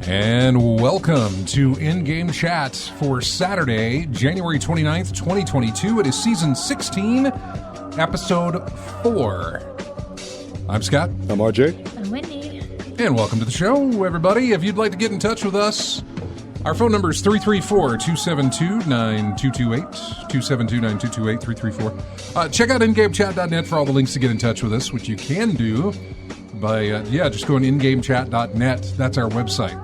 And welcome to In-Game Chat for Saturday, January 29th, 2022. It is Season 16, Episode 4. I'm Scott. I'm RJ. I'm Wendy. And welcome to the show, everybody. If you'd like to get in touch with us, our phone number is 334-272-9228, 272-9228, 334. Check out ingamechat.net for all the links to get in touch with us, which you can do by, just going to ingamechat.net. That's our website.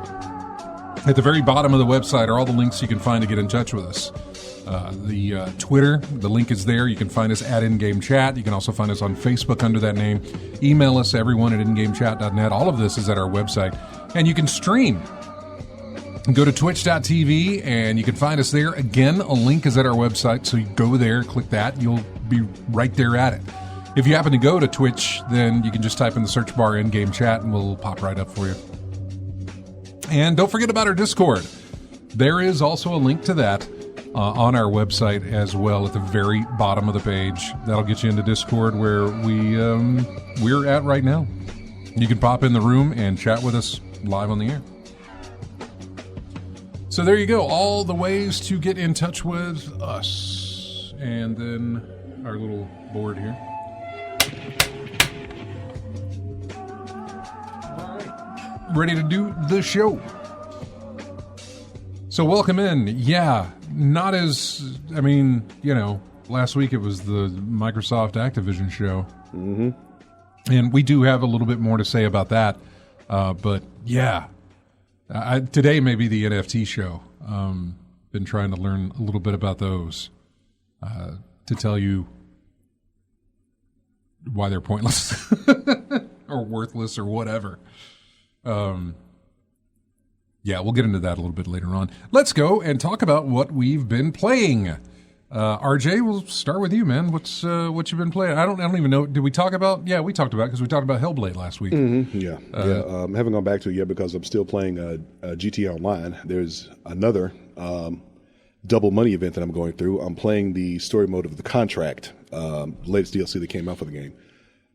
At the very bottom of the website are all the links you can find to get in touch with us. The Twitter, the link is there. You can find us at InGameChat. You can also find us on Facebook under that name. Email us, everyone, at ingamechat.net. All of this is at our website. And you can stream. Go to twitch.tv, and you can find us there. Again, a link is at our website, so you go there, click that, you'll be right there at it. If you happen to go to Twitch, then you can just type in the search bar In-Game Chat, and we'll pop right up for you. And don't forget about our Discord. There is also a link to that on our website as well at the very bottom of the page. That'll get you into Discord where we're at right now. You can pop in the room and chat with us live on the air. So there you go. All the ways to get in touch with us. And then our little board here. Ready to do the show. So welcome in. Yeah, not as, last week it was the Microsoft Activision show. Mm-hmm. And we do have a little bit more to say about that. But yeah, today may be the NFT show. Been trying to learn a little bit about those to tell you why they're pointless or worthless or whatever. We'll get into that a little bit later on. Let's go and talk about what we've been playing. RJ, we'll start with you, man. What you've been playing? I don't even know. Did we talk about? Yeah, we talked about because we talked about Hellblade last week. Mm-hmm. Yeah. I haven't gone back to it yet because I'm still playing GTA Online. There's another double money event that I'm going through. I'm playing the story mode of The Contract, latest DLC that came out for the game.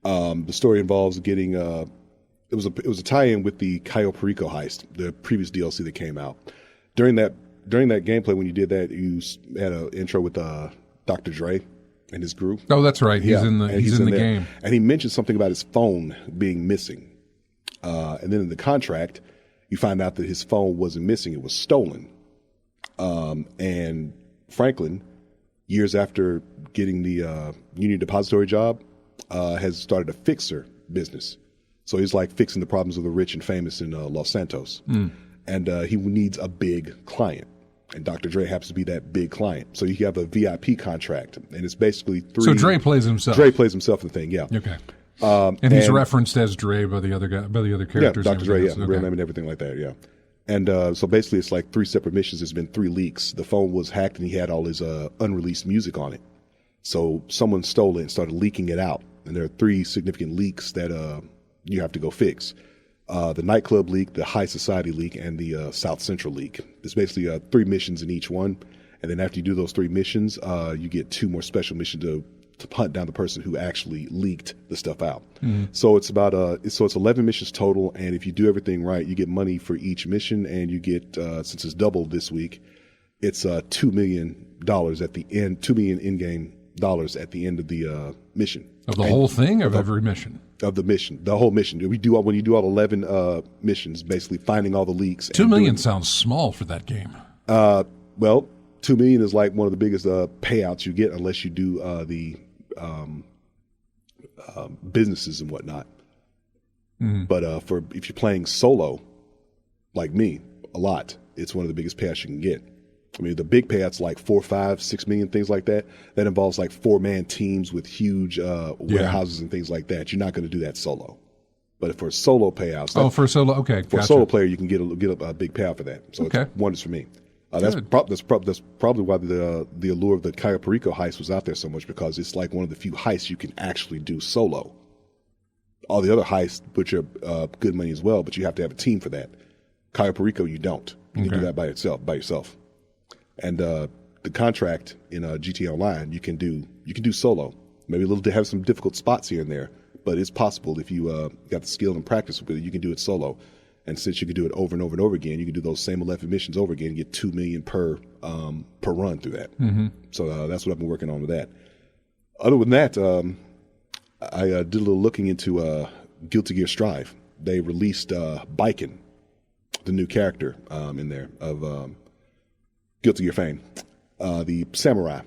The story involves getting. It was a tie-in with the Cayo Perico heist, the previous DLC that came out. During that gameplay, when you did that, you had an intro with Dr. Dre and his group. Oh, that's right. He's in the game, and he mentioned something about his phone being missing. And then in The Contract, you find out that his phone wasn't missing; it was stolen. And Franklin, years after getting the Union Depository job, has started a fixer business. So he's like fixing the problems of the rich and famous in Los Santos. And he needs a big client. And Dr. Dre happens to be that big client. So you have a VIP contract. And it's basically three. So Dre plays himself. Dre plays himself in the thing, yeah. Okay. And he's referenced as Dre by the other characters. Yeah, Dr. Dre, yeah. Okay. Real name and everything like that, yeah. And so basically it's like 3 separate missions. There's been 3 leaks. The phone was hacked and he had all his unreleased music on it. So someone stole it and started leaking it out. And there are 3 significant leaks that you have to go fix. The nightclub leak, the high society leak, and the South Central leak. There's basically 3 missions in each one. And then after you do those 3 missions, you get 2 more special missions to hunt down the person who actually leaked the stuff out. Mm-hmm. So it's about it's 11 missions total. And if you do everything right, you get money for each mission. And you get, since it's doubled this week, it's $2 million at the end, $2 million in-game dollars at the end of the mission. Of the whole thing, of every mission? Of the mission, the whole mission. When you do all 11 missions, basically finding all the leaks. $2 million sounds small for that game. Well, $2 million is like one of the biggest payouts you get unless you do the businesses and whatnot. But if you're playing solo, like me, a lot, it's one of the biggest payouts you can get. I mean, the big payouts like 4, 5, 6 million, things like that. That involves like 4-man teams with huge warehouses and things like that. You're not going to do that solo. But for solo payouts, for solo, okay, for a solo player, you can get a big payout for that. So it's wonders for me. That's probably why the allure of the Cayo Perico heist was out there so much, because it's like one of the few heists you can actually do solo. All the other heists, which are good money as well, but you have to have a team for that. Cayo Perico, you don't. You can do that by yourself. And the contract in GTA Online, you can do solo. Maybe have some difficult spots here and there, but it's possible if you got the skill and practice with it, you can do it solo. And since you can do it over and over and over again, you can do those same 11 missions over again and get $2 million per run through that. So that's what I've been working on with that. Other than that, I did a little looking into Guilty Gear Strive. They released Biken, the new character in there of Guilty Gear fame, the samurai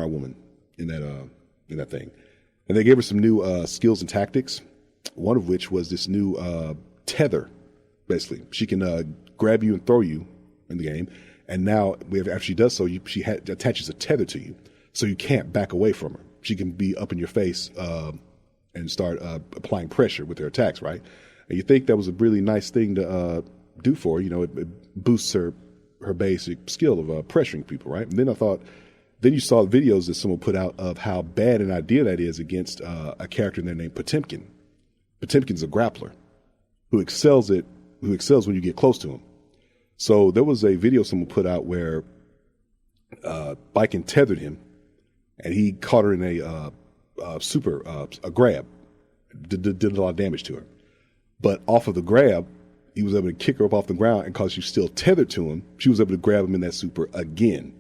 woman in that thing, and they gave her some new skills and tactics. One of which was this new tether. Basically, she can grab you and throw you in the game, and now after she does so, she attaches a tether to you, so you can't back away from her. She can be up in your face and start applying pressure with her attacks, right? And you think that was a really nice thing to do for her. You know, it boosts her basic skill of pressuring people, right? And then you saw videos that someone put out of how bad an idea that is against a character in there named Potemkin. Potemkin's a grappler who excels when you get close to him. So there was a video someone put out where Biken tethered him, and he caught her in a grab, did a lot of damage to her. But off of the grab, he was able to kick her up off the ground, and because she was still tethered to him, she was able to grab him in that super again.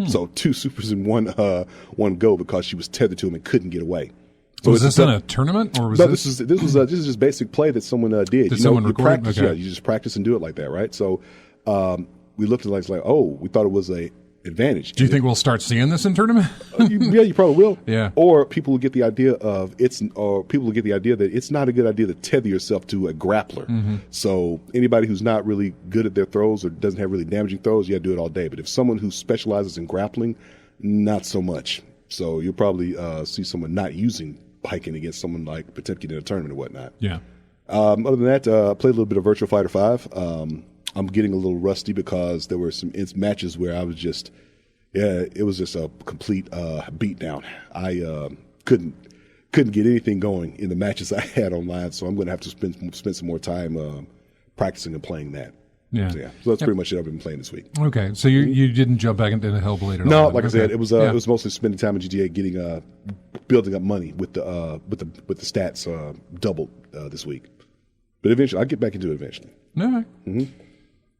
So 2 supers in one go because she was tethered to him and couldn't get away. So was this in a tournament, or was this is just basic play that someone did. Did someone record? Practice, you just practice and do it like that, right? So we looked at it like, we thought it was a advantage. Do you think we'll start seeing this in tournament? You probably will. Yeah. Or people will get the idea that it's not a good idea to tether yourself to a grappler. So anybody who's not really good at their throws or doesn't have really damaging throws, you got to do it all day. But if someone who specializes in grappling, not so much. So you'll probably see someone not using Biken against someone like Potemkin in a tournament or whatnot. Yeah. Other than that, I played a little bit of Virtua Fighter 5. I'm getting a little rusty because there were some matches where I was just, it was just a complete beatdown. I couldn't get anything going in the matches I had online, so I'm going to have to spend some more time practicing and playing that. Yeah. So that's pretty much it I've been playing this week. Okay, so you didn't jump back into Hellblade at all? No, like I said, it was mostly spending time in GTA, getting building up money with the stats doubled this week. But eventually, I'll get back into it eventually. All right.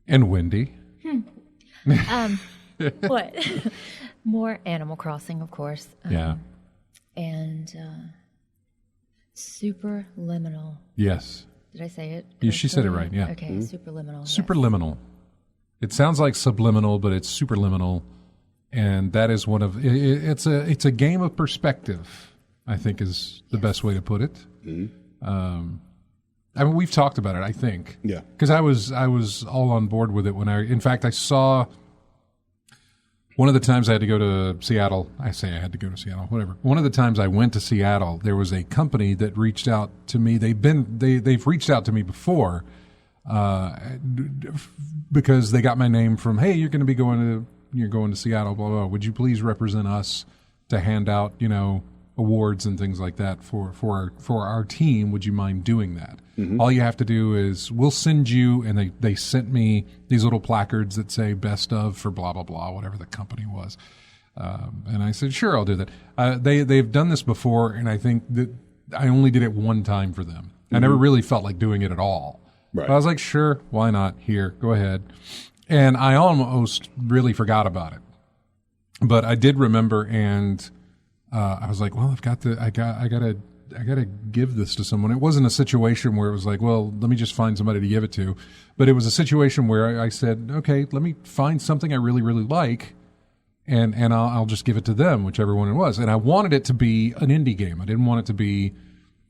And Wendy. What? More Animal Crossing, of course. And Superliminal. Yes. Did I say it? Yeah, she said it right, yeah. Okay, Superliminal. Superliminal. Yes. It sounds like subliminal, but it's superliminal. And that is one of it's a game of perspective, I think is the best way to put it. I mean, we've talked about it, I think. Yeah. Because I was all on board with it when in fact, I saw one of the times I had to go to Seattle. I say I had to go to Seattle, whatever. One of the times I went to Seattle, there was a company that reached out to me. They've reached out to me before because they got my name from, hey, you're going to Seattle, blah, blah, blah. Would you please represent us to hand out, awards and things like that for our team? Would you mind doing that? All you have to do is we'll send you, and they sent me these little placards that say best of for blah, blah, blah, whatever the company was. And I said, sure, I'll do that. They've done this before, and I think that I only did it one time for them. I never really felt like doing it at all. Right. But I was like, sure, why not? Here, go ahead. And I almost really forgot about it. But I did remember, and I was like, well, I gotta give this to someone. It wasn't a situation where it was like, well, let me just find somebody to give it to. But it was a situation where I said, okay, let me find something I really, really like and I'll just give it to them, whichever one it was. And I wanted it to be an indie game. I didn't want it to be,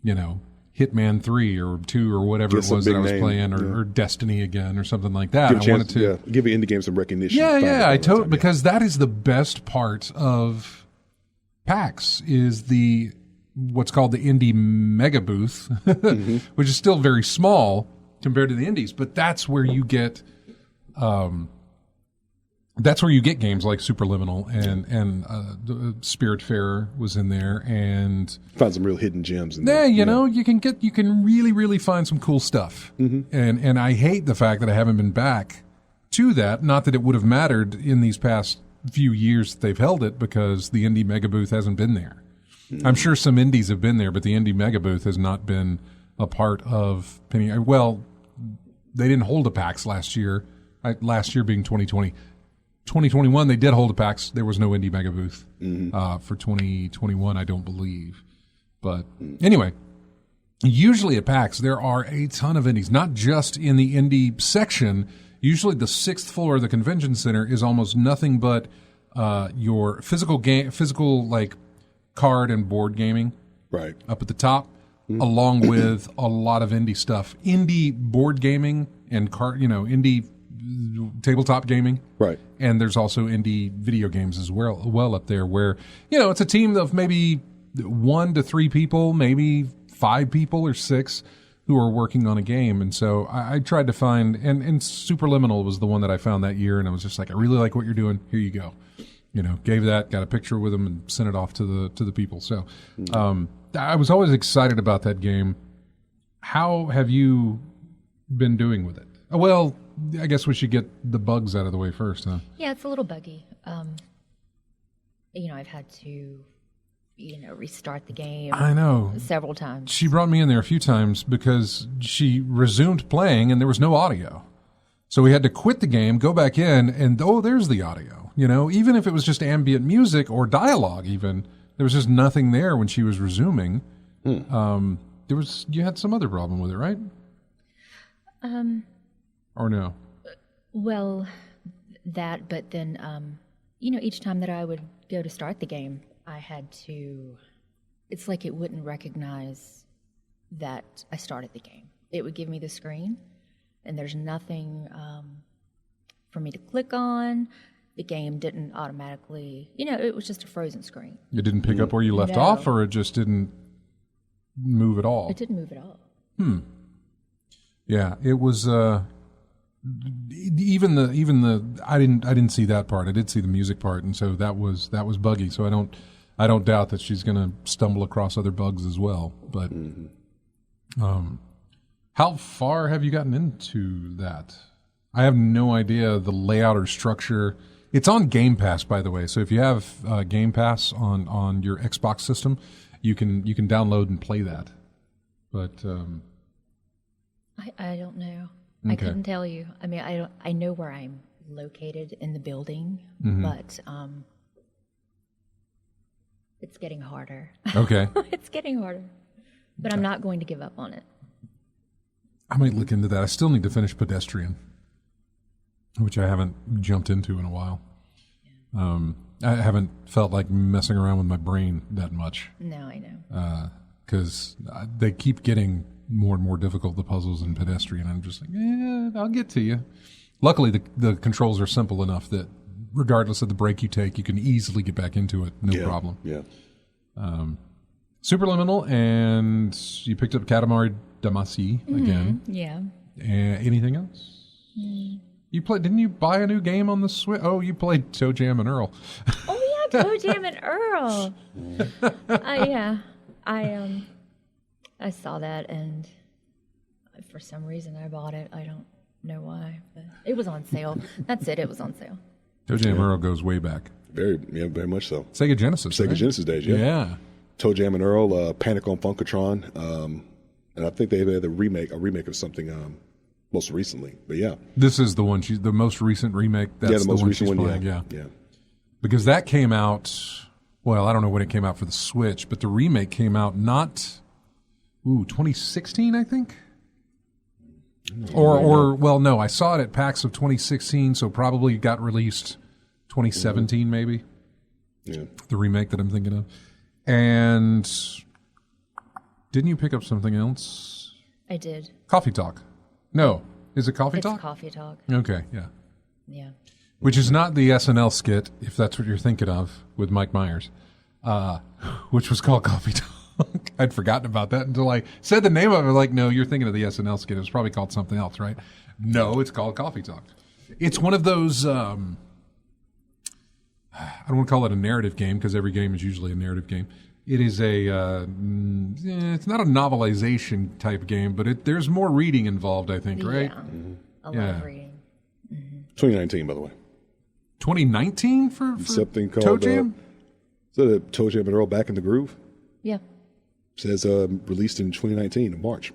Hitman 3 or 2 or whatever it was that I was playing, or Destiny again or something like that. Give your indie game some recognition. Because that is the best part of PAX is what's called the Indie Mega Booth, which is still very small compared to the indies, but that's where you get games like Superliminal and Spiritfarer was in there, and found some real hidden gems in there. You can really, really find some cool stuff. And I hate the fact that I haven't been back to that. Not that it would have mattered in these past few years that they've held it, because the Indie Mega Booth hasn't been there. I'm sure some indies have been there, but the Indie Mega Booth has not been a part of Penny. Well, they didn't hold a PAX last year. Last year being 2020. 2021, they did hold a PAX. There was no Indie Mega Booth for 2021, I don't believe. But anyway, usually at PAX, there are a ton of indies, not just in the indie section. Usually the 6th floor of the convention center is almost nothing but your physical like card and board gaming right up at the top, along with a lot of indie stuff. Indie board gaming and indie tabletop gaming. Right. And there's also indie video games as well up there, where, it's a team of maybe 1 to 3 people, maybe 5 people or 6 who are working on a game. And so I tried to find, and Superliminal was the one that I found that year, and I was just like, I really like what you're doing. Here you go. Got a picture with them and sent it off to the people. So I was always excited about that game. How have you been doing with it? Well, I guess we should get the bugs out of the way first, huh? Yeah, it's a little buggy. I've had to, restart the game. I know. Several times. She brought me in there a few times because she resumed playing and there was no audio. So we had to quit the game, go back in, and there's the audio. Even if it was just ambient music or dialogue even, there was just nothing there when she was resuming. You had some other problem with it, right? Or no? Well, that, but then, each time that I would go to start the game, I had to, it's like it wouldn't recognize that I started the game. It would give me the screen, and there's nothing for me to click on. The game didn't automatically, it was just a frozen screen. It didn't pick up where you left off, or it just didn't move at all? It didn't move at all. Yeah, it was. Even the I didn't see that part. I did see the music part, and so that was buggy. So I don't doubt that she's going to stumble across other bugs as well. But how far have you gotten into that? I have no idea the layout or structure. It's on Game Pass, by the way. So if you have Game Pass on your Xbox system, you can download and play that. But I don't know. Okay. I couldn't tell you. I mean, I know where I'm located in the building, but it's getting harder. Okay. It's getting harder. But I'm not going to give up on it. I might look into that. I still need to finish Pedestrian, which I haven't jumped into in a while. I haven't felt like messing around with my brain that much. No, I know. Because they keep getting more and more difficult, the puzzles in Pedestrian. I'm just like, I'll get to you. Luckily, the controls are simple enough that regardless of the break you take, you can easily get back into it, no problem. Yeah. Superliminal, and you picked up Katamari Damacy again. Yeah. Anything else? You played? Didn't you buy a new game on the Switch? Oh, you played Toe Jam and Earl. Oh yeah, Toe Jam and Earl. Yeah. I saw that, and for some reason I bought it. I don't know why, but it was on sale. That's it. It was on sale. Toe Jam and Earl goes way back. Very much so. Sega Genesis. Sega right? Genesis days, yeah. Yeah. Toe Jam and Earl, Panic on Funkatron, and I think they had a remake of something most recently. But yeah, this is the one. The most recent remake. That's the most one recent she's one. Playing, yeah. Because that came out. Well, I don't know when it came out for the Switch, but the remake came out not. 2016, I think. Or well, no, I saw it at PAX of 2016, so probably got released 2017 maybe. Yeah. The remake that I'm thinking of. And didn't you pick up something else? I did. Coffee Talk. No. Is it Coffee Talk? It's Coffee Talk. Okay, yeah. Yeah. Which is not the SNL skit, if that's what you're thinking of, with Mike Myers, which was called Coffee Talk. I'd forgotten about that until I said the name of it. Like, no, you're thinking of the SNL skit. It was probably called something else, right? No, it's called Coffee Talk. It's one of those, I don't want to call it a narrative game because every game is usually a narrative game. It is it's not a novelization type game, but there's more reading involved, I think, right? Yeah. A lot of reading. 2019, by the way. 2019 for Something called Toe Jam? Toe Jam and Earl Back in the Groove. Yeah. Says released in 2019 in March.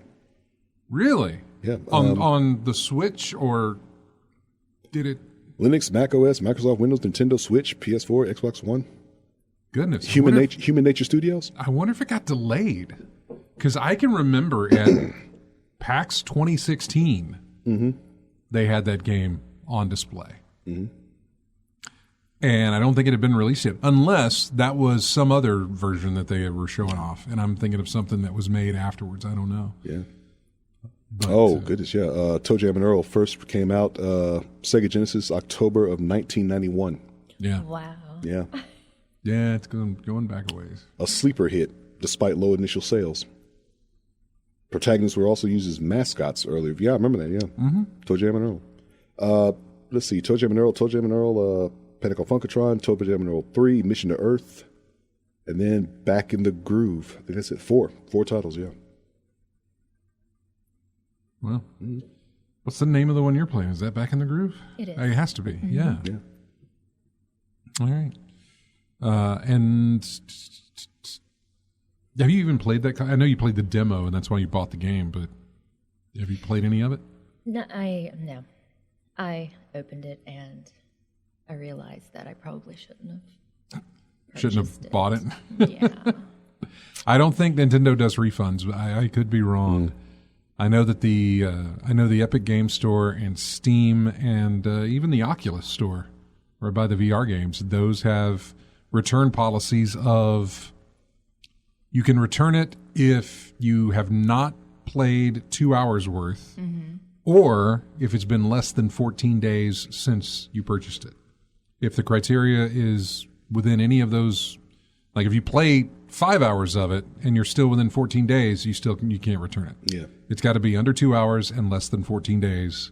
Really? Yeah. On the Switch, or did it? Linux, Mac OS, Microsoft Windows, Nintendo Switch, PS4, Xbox One. Goodness. Human Nature Studios. I wonder if it got delayed. Because I can remember at PAX 2016, they had that game on display. Mm-hmm. And I don't think it had been released yet, unless that was some other version that they were showing off. And I'm thinking of something that was made afterwards. I don't know. Yeah. But, Goodness, yeah. Toe Jam and Earl first came out Sega Genesis October of 1991. Yeah. Wow. Yeah. Yeah, it's going back a ways. A sleeper hit, despite low initial sales. Protagonists were also used as mascots earlier. Yeah, I remember that, yeah. Mm-hmm. Toe Jam and Earl. Let's see, Toe Jam and Earl, Panic on Funkatron, Toe Jam and Earl 3, Mission to Earth, and then Back in the Groove. I think that's it. Four titles, yeah. Well, what's the name of the one you're playing? Is that Back in the Groove? It is. It has to be, Mm-hmm. yeah. All right. And have you even played that? I know you played the demo, and that's why you bought the game, but have you played any of it? No. I opened it and I realized that I probably shouldn't have bought it. Yeah. I don't think Nintendo does refunds. I could be wrong. I know that the Epic Game Store and Steam and even the Oculus Store, where I buy the VR games, those have return policies of you can return it if you have not played 2 hours worth, or if it's been less than 14 days since you purchased it. If the criteria is within any of those, like if you play 5 hours of it and you're still within 14 days, you can't return it. Yeah. It's got to be under 2 hours and less than 14 days,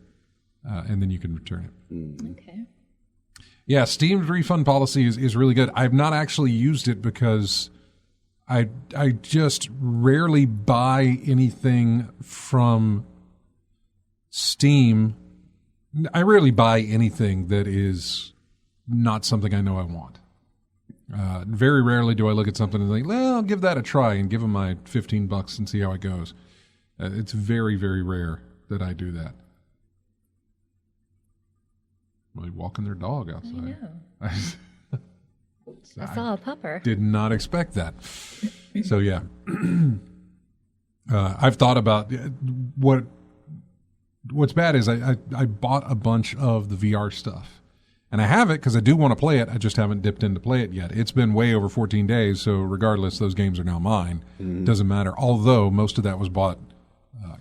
and then you can return it. Okay. Yeah, Steam's refund policy is really good. I've not actually used it because I just rarely buy anything from Steam. I rarely buy anything that is not something I know I want. Very rarely do I look at something and think, well, I'll give that a try and give them my $15 and see how it goes. It's very, very rare that I do that. Well, walking their dog outside. I know. I saw a pupper. Did not expect that. So, yeah. I've thought about what's bad is I bought a bunch of the VR stuff. And I have it because I do want to play it. I just haven't dipped in to play it yet. It's been way over 14 days, so regardless, those games are now mine. Doesn't matter. Although most of that was bought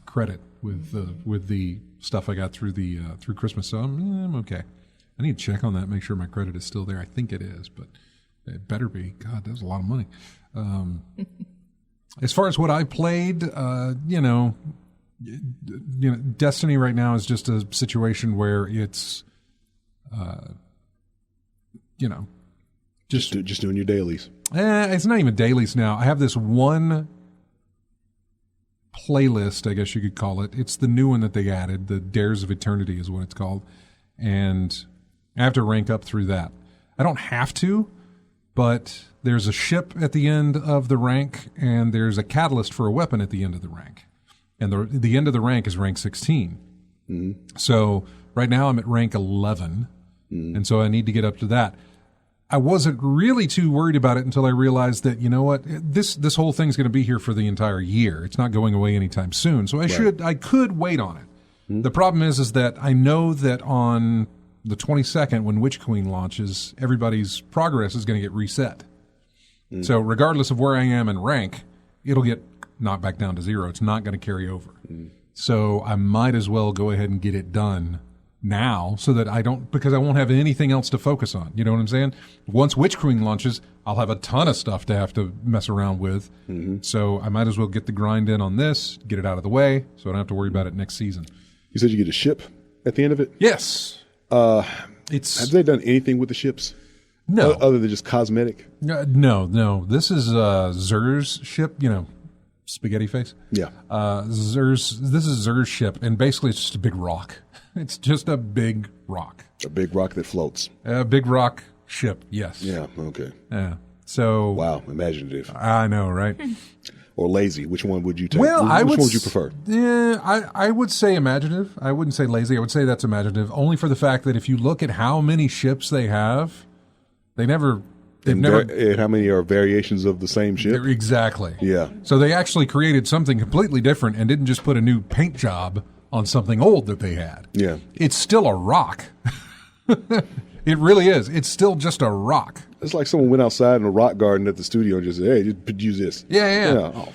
credit with the stuff I got through through Christmas, so I'm okay. I need to check on that, make sure my credit is still there. I think it is, but it better be. God, that's a lot of money. As far as what I played, Destiny right now is just a situation where it's, just doing your dailies. It's not even dailies now. I have this one playlist, I guess you could call it. It's the new one that they added. The Dares of Eternity is what it's called. And I have to rank up through that. I don't have to, but there's a ship at the end of the rank, and there's a catalyst for a weapon at the end of the rank. And the end of the rank is rank 16. So right now I'm at rank 11, and so I need to get up to that. I wasn't really too worried about it until I realized that, you know what, this whole thing's going to be here for the entire year. It's not going away anytime soon. So I could wait on it. The problem is that I know that on the 22nd, when Witch Queen launches, everybody's progress is going to get reset. So regardless of where I am in rank, it'll get knocked back down to 0. It's not going to carry over. So I might as well go ahead and get it done now so that because I won't have anything else to focus on. You know what I'm saying? Once Witch Queen launches, I'll have a ton of stuff to have to mess around with. So I might as well get the grind in on this, get it out of the way, so I don't have to worry about it next season. You said you get a ship at the end of it? Yes. Have they done anything with the ships? No. Other than just cosmetic? No. This is Zer's ship, spaghetti face. Yeah. This is Zer's ship, and basically it's just a big rock. It's just a big rock. A big rock that floats. A big rock ship, yes. Yeah, okay. Yeah. So. Wow, imaginative. I know, right? Or lazy. Which one would you take? Well, which one would you prefer? Yeah, I would say imaginative. I wouldn't say lazy. I would say that's imaginative, only for the fact that if you look at how many ships they have, they've never. And how many are variations of the same ship? Exactly. Yeah. So they actually created something completely different and didn't just put a new paint job on something old that they had. Yeah. It's still a rock. It really is. It's still just a rock. It's like someone went outside in a rock garden at the studio and just said, hey, just use this. Yeah. Oh.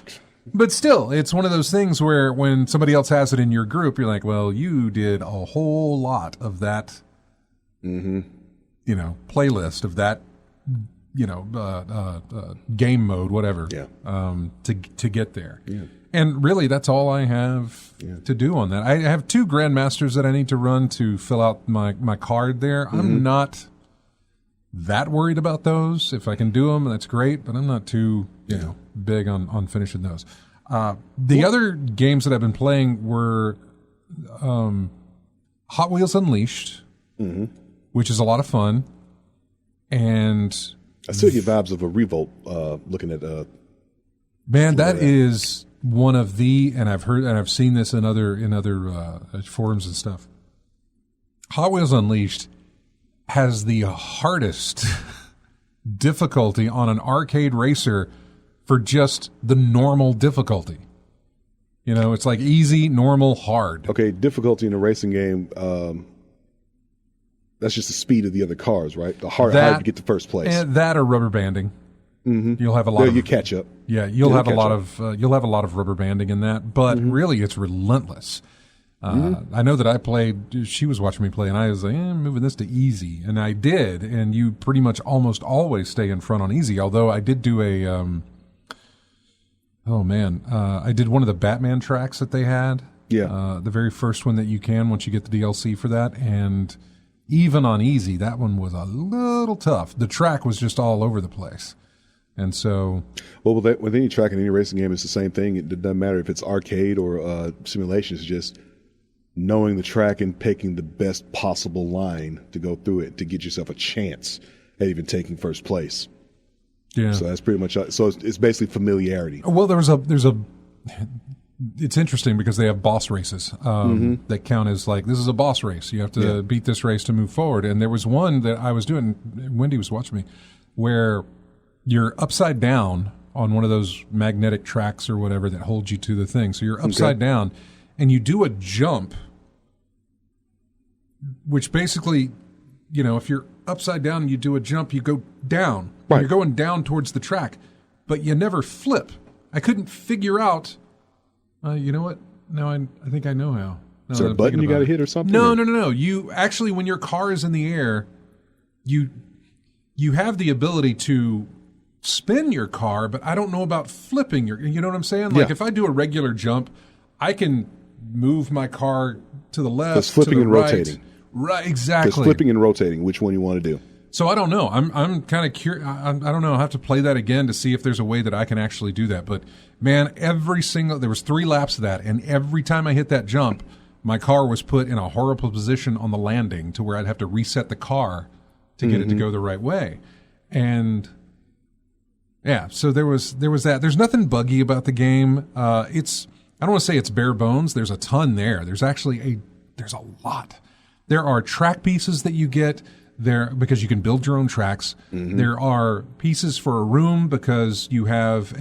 But still, it's one of those things where when somebody else has it in your group, you're like, well, you did a whole lot of that, playlist of that, game mode, whatever, to get there. Yeah. And really, that's all I have to do on that. I have 2 Grandmasters that I need to run to fill out my card there. I'm not that worried about those. If I can do them, that's great, but I'm not too big on finishing those. The other games that I've been playing were Hot Wheels Unleashed, which is a lot of fun. And I still get vibes of a Revolt looking at man, that is one of and I've seen this in other forums and stuff. Hot Wheels Unleashed has the hardest difficulty on an arcade racer for just the normal difficulty. It's like easy, normal, hard. Okay, difficulty in a racing game, that's just the speed of the other cars, right? The hard to get to first place. And that or rubber banding. You'll have a lot of... You catch up. Yeah, you'll have a lot of rubber banding in that, but really it's relentless. I know that I played, she was watching me play, and I was like, I'm moving this to easy. And I did, and you pretty much almost always stay in front on easy, although I did do I did one of the Batman tracks that they had. Yeah. The very first one that you can once you get the DLC for that, and even on easy, that one was a little tough. The track was just all over the place. And so... Well, with any track in any racing game, it's the same thing. It doesn't matter if it's arcade or simulation. It's just knowing the track and picking the best possible line to go through it to get yourself a chance at even taking first place. Yeah. So that's pretty much... So it's basically familiarity. Well, it's interesting because they have boss races that count as like, this is a boss race. You have to beat this race to move forward. And there was one that I was doing, Wendy was watching me, where you're upside down on one of those magnetic tracks or whatever that holds you to the thing. So you're upside down and you do a jump, which basically, if you're upside down and you do a jump, you go down. Right. You're going down towards the track, but you never flip. I couldn't figure out, you know what? Now I think I know how. Is there a button you got to hit or something? No. You actually, when your car is in the air, you have the ability to spin your car, but I don't know about flipping you know what I'm saying? Like if I do a regular jump, I can move my car to the left, it's flipping to the and right. rotating. Right, exactly. It's flipping and rotating. Which one you want to do? So I don't know. I'm kind of curious. I don't know. I'll have to play that again to see if there's a way that I can actually do that. But man, there was 3 laps of that, and every time I hit that jump, my car was put in a horrible position on the landing to where I'd have to reset the car to get it to go the right way. And yeah, so there was that. There's nothing buggy about the game. I don't want to say it's bare bones. There's a ton there. There's actually there's a lot. There are track pieces that you get there because you can build your own tracks. There are pieces for a room because you have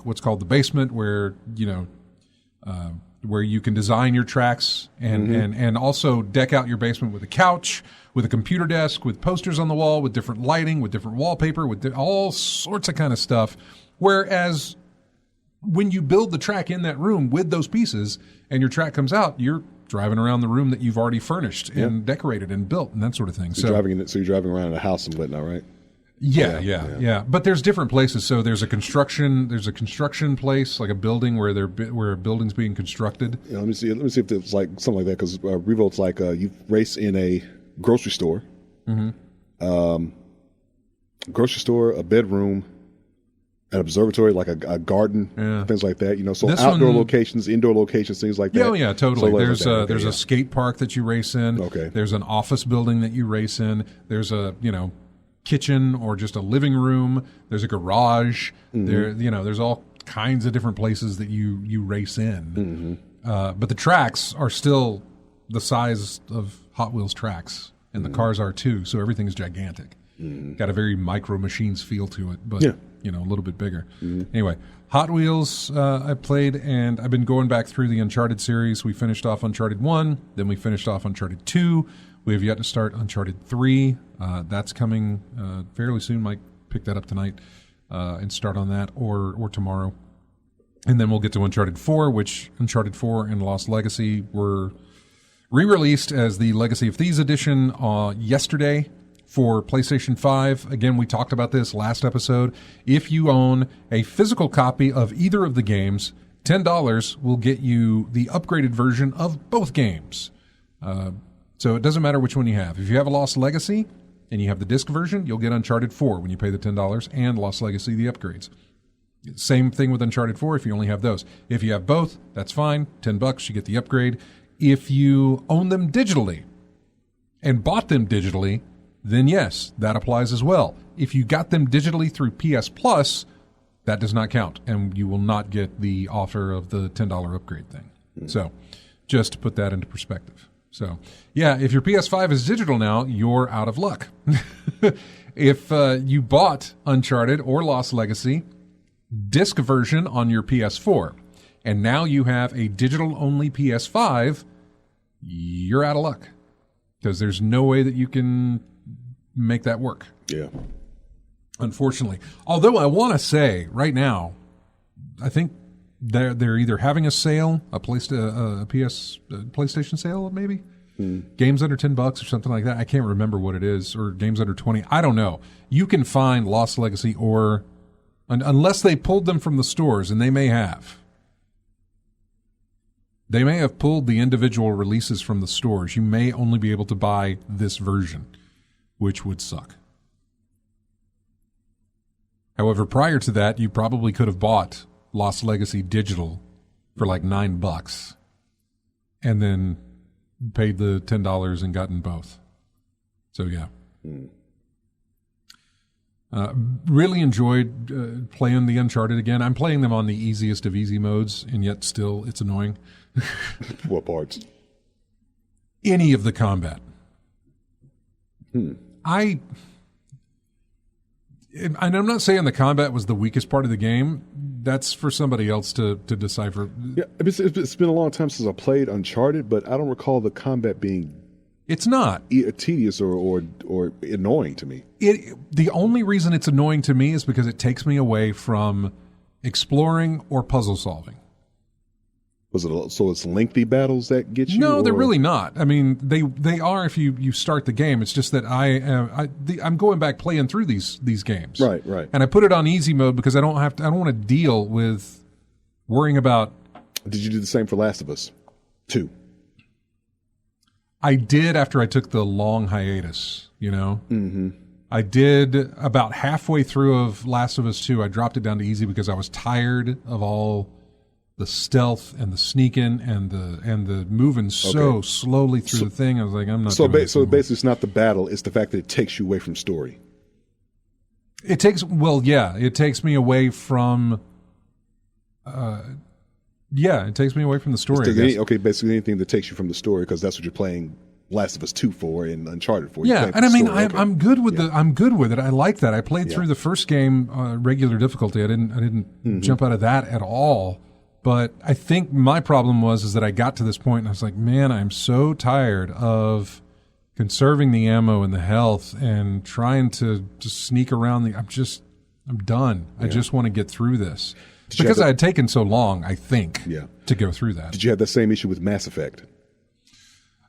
what's called the basement where you can design your tracks and also deck out your basement with a couch with a computer desk, with posters on the wall, with different lighting, with different wallpaper, with all sorts of kind of stuff. Whereas when you build the track in that room with those pieces and your track comes out, you're driving around the room that you've already furnished and decorated and built and that sort of thing. So you're driving around in a house and whatnot, right? Yeah. But there's different places. So there's a construction place, like a building where a building's being constructed. Yeah, let me see if it's like something like that, because Revolt's like you race in a grocery store, grocery store, a bedroom, an observatory, like a garden, things like that. So this outdoor locations, indoor locations, things like that. Oh yeah, totally. So there's a skate park that you race in. Okay. There's an office building that you race in. There's a kitchen or just a living room. There's a garage. There's all kinds of different places that you race in. But the tracks are still the size of Hot Wheels tracks, and the cars are too. So everything is gigantic. Got a very Micro Machines feel to it, but a little bit bigger. Anyway, Hot Wheels I played, and I've been going back through the Uncharted series. We finished off Uncharted 1, then we finished off Uncharted 2. We have yet to start Uncharted 3. That's coming fairly soon. Might pick that up tonight and start on that, or tomorrow. And then we'll get to Uncharted 4, which Uncharted 4 and Lost Legacy were re-released as the Legacy of Thieves edition yesterday for PlayStation 5. Again, we talked about this last episode. If you own a physical copy of either of the games, $10 will get you the upgraded version of both games. So it doesn't matter which one you have. If you have a Lost Legacy and you have the disc version, you'll get Uncharted 4 when you pay the $10, and Lost Legacy, the upgrades. Same thing with Uncharted 4 if you only have those. If you have both, that's fine. $10, you get the upgrade. If you own them digitally and bought them digitally, then yes, that applies as well. If you got them digitally through PS Plus, that does not count, and you will not get the offer of the $10 upgrade thing. So just to put that into perspective. So, yeah, if your PS5 is digital now, you're out of luck. If you bought Uncharted or Lost Legacy disc version on your PS4, and now you have a digital-only PS5, you're out of luck. Because there's no way that you can make that work. Yeah. Unfortunately. Although I want to say, right now, I think they're either having a sale, a PlayStation sale, maybe? Games under $10 or something like that. I can't remember what it is, or games under 20. I don't know. You can find Lost Legacy, or unless they pulled them from the stores, and they may have. They may have pulled the individual releases from the stores. You may only be able to buy this version, which would suck. However, prior to that, you probably could have bought Lost Legacy digital for like $9 and then paid the $10 and gotten both. So yeah. Really enjoyed playing the Uncharted again. I'm playing them on the easiest of easy modes, and yet still it's annoying. What parts? Any of the combat. And I'm not saying the combat was the weakest part of the game. That's for somebody else to decipher. Yeah, it's been a long time since I played Uncharted, but I don't recall the combat being. It's not tedious or annoying to me. The only reason it's annoying to me is because it takes me away from exploring or puzzle solving. So it's lengthy battles that get you? No, they're really not. I mean, they are if you start the game. It's just that I'm going back playing through these games. Right. And I put it on easy mode because I don't want to deal with worrying about. Did you do the same for Last of Us 2? I did after I took the long hiatus, Mm-hmm. I did about halfway through of Last of Us 2. I dropped it down to easy because I was tired of all the stealth and the sneaking and the moving so slowly through the thing. I was like, I'm not. So basically, it's not the battle; it's the fact that it takes you away from story. It takes me away from. It takes me away from the story. Basically anything that takes you from the story, because that's what you're playing Last of Us 2 for and Uncharted for. Yeah, and I mean, I'm good with I'm good with it. I like that. I played through the first game regular difficulty. I didn't jump out of that at all. But I think my problem was that I got to this point and I was like, man, I'm so tired of conserving the ammo and the health and trying to just sneak around I'm done. I just want to get through this. Because I had taken so long, I think, to go through that. Did you have the same issue with Mass Effect?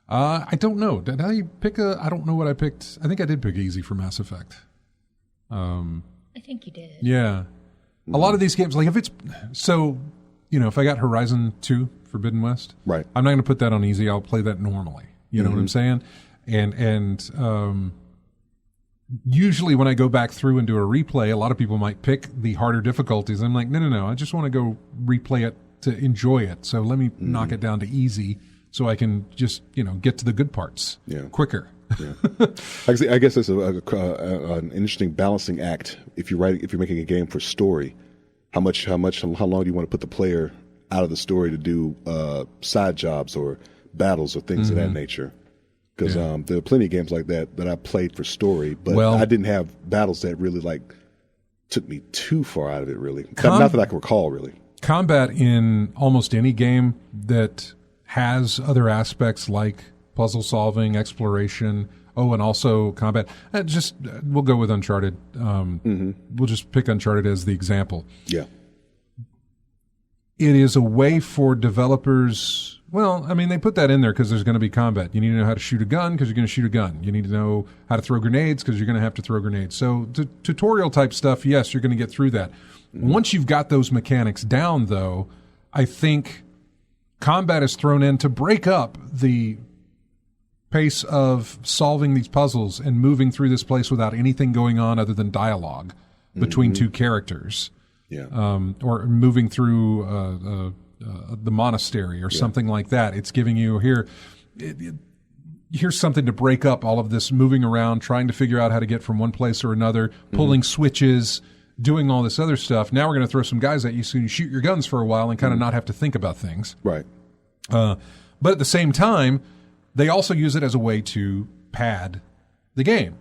I don't know. Did I pick I don't know what I picked. I think I did pick easy for Mass Effect. I think you did. Yeah. A lot of these games, like if it's, so, if I got Horizon 2 Forbidden West, right, I'm not going to put that on easy. I'll play that normally. You know what I'm saying? And usually when I go back through and do a replay, a lot of people might pick the harder difficulties. I'm like, no. I just want to go replay it to enjoy it. So let me knock it down to easy so I can just, get to the good parts quicker. Yeah. I guess it's an interesting balancing act. If you're making a game for story, how long do you want to put the player out of the story to do side jobs or battles or things of that nature? Because there are plenty of games like that I played for story, but I didn't have battles that really took me too far out of it. Really, not that I can recall. Really, combat in almost any game that has other aspects like puzzle solving, exploration. Oh, and also combat. We'll go with Uncharted. We'll just pick Uncharted as the example. Yeah. It is a way for developers. Well, I mean, they put that in there because there's going to be combat. You need to know how to shoot a gun because you're going to shoot a gun. You need to know how to throw grenades because you're going to have to throw grenades. So tutorial type stuff, yes, you're going to get through that. Once you've got those mechanics down, though, I think combat is thrown in to break up the pace of solving these puzzles and moving through this place without anything going on other than dialogue between two characters. Yeah. Or moving through the monastery or something like that. It's giving you here's something to break up all of this moving around, trying to figure out how to get from one place or another, pulling switches, doing all this other stuff. Now we're going to throw some guys at you so you shoot your guns for a while and kind of not have to think about things. Right. But at the same time, they also use it as a way to pad the game.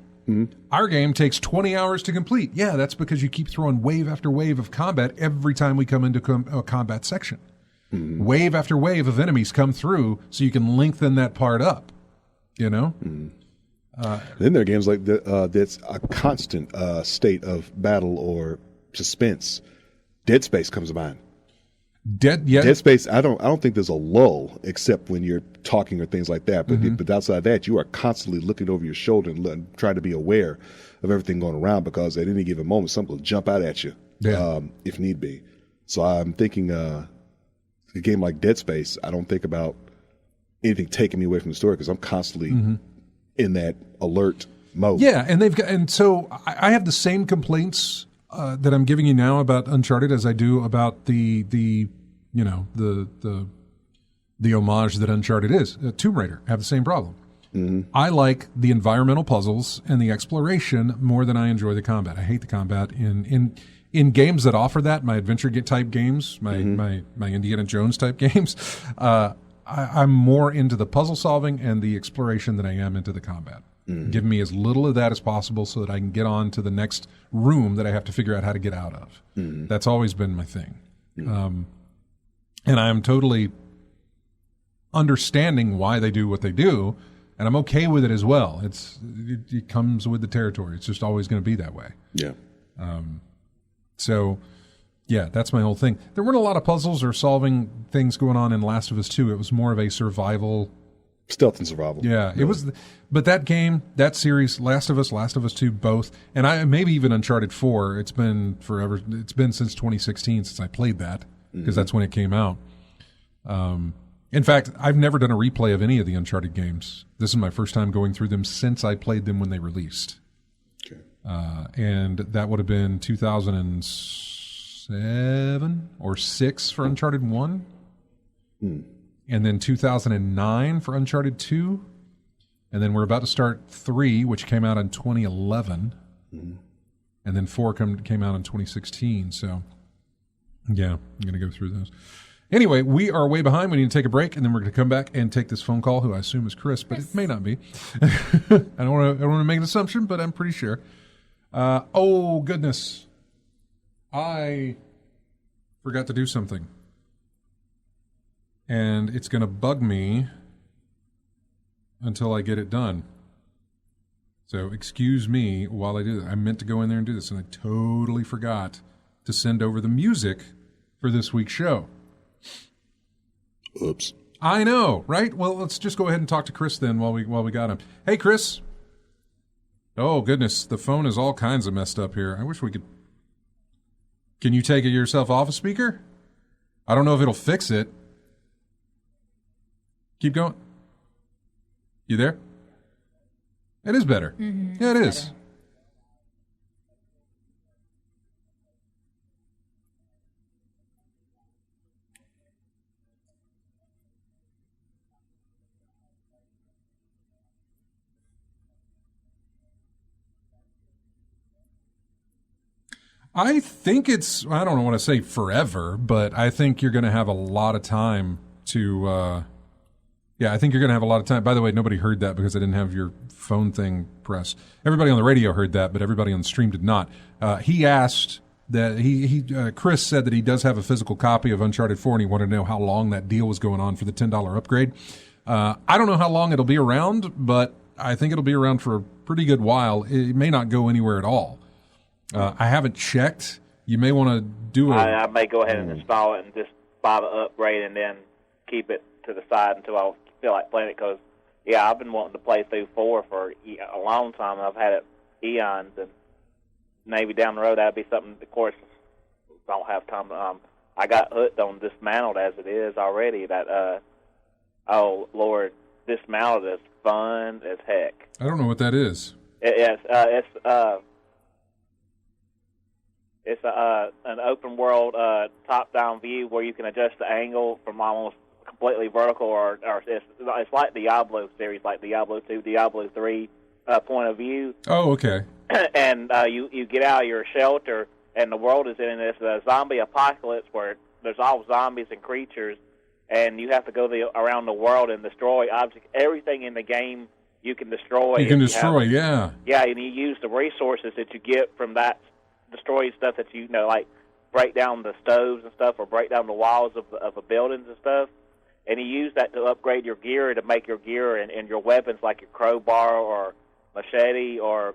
Our game takes 20 hours to complete. Yeah, that's because you keep throwing wave after wave of combat every time we come into a combat section. Wave after wave of enemies come through so you can lengthen that part up, Then there are games like that's a constant state of battle or suspense. Dead Space comes to mind. Dead Space, I don't think there's a lull except when you're talking or things like that. But outside that, you are constantly looking over your shoulder and trying to be aware of everything going around because at any given moment, something will jump out at you if need be. So I'm thinking a game like Dead Space, I don't think about anything taking me away from the story because I'm constantly in that alert mode. Yeah, and so I have the same complaints that I'm giving you now about Uncharted as I do about the homage that Uncharted is. Tomb Raider, I have the same problem. I like the environmental puzzles and the exploration more than I enjoy the combat. I hate the combat in games that offer that. My adventure type games, my Indiana Jones type games. I'm more into the puzzle solving and the exploration than I am into the combat. Give me as little of that as possible so that I can get on to the next room that I have to figure out how to get out of. That's always been my thing. And I'm totally understanding why they do what they do, and I'm okay with it as well. It comes with the territory. It's just always going to be that way. Yeah. So, yeah, that's my whole thing. There weren't a lot of puzzles or solving things going on in Last of Us 2. It was more of a survival... Stealth and survival. Yeah, really. It was... But that game, that series, Last of Us 2, both, and maybe even Uncharted 4, it's been forever. It's been since 2016 since I played that, because that's when it came out. In fact, I've never done a replay of any of the Uncharted games. This is my first time going through them since I played them when they released. Okay. And that would have been 2007 or 6 for Uncharted 1. And then 2009 for Uncharted 2. And then we're about to start 3, which came out in 2011. And then 4 came out in 2016. So, yeah, I'm going to go through those. Anyway, we are way behind. We need to take a break, and then we're going to come back and take this phone call, who I assume is Chris, but it may not be. I don't want to make an assumption, but I'm pretty sure. Oh, goodness. I forgot to do something. And it's going to bug me until I get it done. So excuse me while I do that. I meant to go in there and do this, and I totally forgot to send over the music for this week's show. Oops. I know, right? Well, let's just go ahead and talk to Chris then while we got him. Hey, Chris. Oh, goodness. The phone is all kinds of messed up here. I wish we could... Can you take yourself off a speaker? I don't know if it'll fix it. Keep going. You there? It is better. Mm-hmm. Yeah, it is. Better. I think it's, I don't want to say forever, but I think you're going to have a lot of time to, I think you're going to have a lot of time. By the way, nobody heard that because I didn't have your phone thing pressed. Everybody on the radio heard that, but everybody on the stream did not. He asked that Chris said that he does have a physical copy of Uncharted 4 and he wanted to know how long that deal was going on for the $10 upgrade. I don't know how long it'll be around, but I think it'll be around for a pretty good while. It may not go anywhere at all. I haven't checked. You may want to do it. I may go ahead and install it and just buy the upgrade and then keep it to the side until I feel like playing it. Because, I've been wanting to play through 4 for a long time. I've had it eons, and maybe down the road that'd be something. Of course, don't have time. I got hooked on Dismantled as it is already. That oh Lord, Dismantled is fun as heck. I don't know what that is. It's an open world top-down view where you can adjust the angle from almost completely vertical, or it's like Diablo series, like Diablo 2, Diablo 3 point of view. Oh, okay. And you get out of your shelter, and the world is in this zombie apocalypse where there's all zombies and creatures, and you have to go around the world and destroy objects. Everything in the game you can destroy. You can destroy, yeah. Yeah, and you use the resources that you get from that. Destroy stuff that like break down the stoves and stuff, or break down the walls of the buildings and stuff, and you use that to upgrade your gear, to make your gear and your weapons, like your crowbar or machete. Or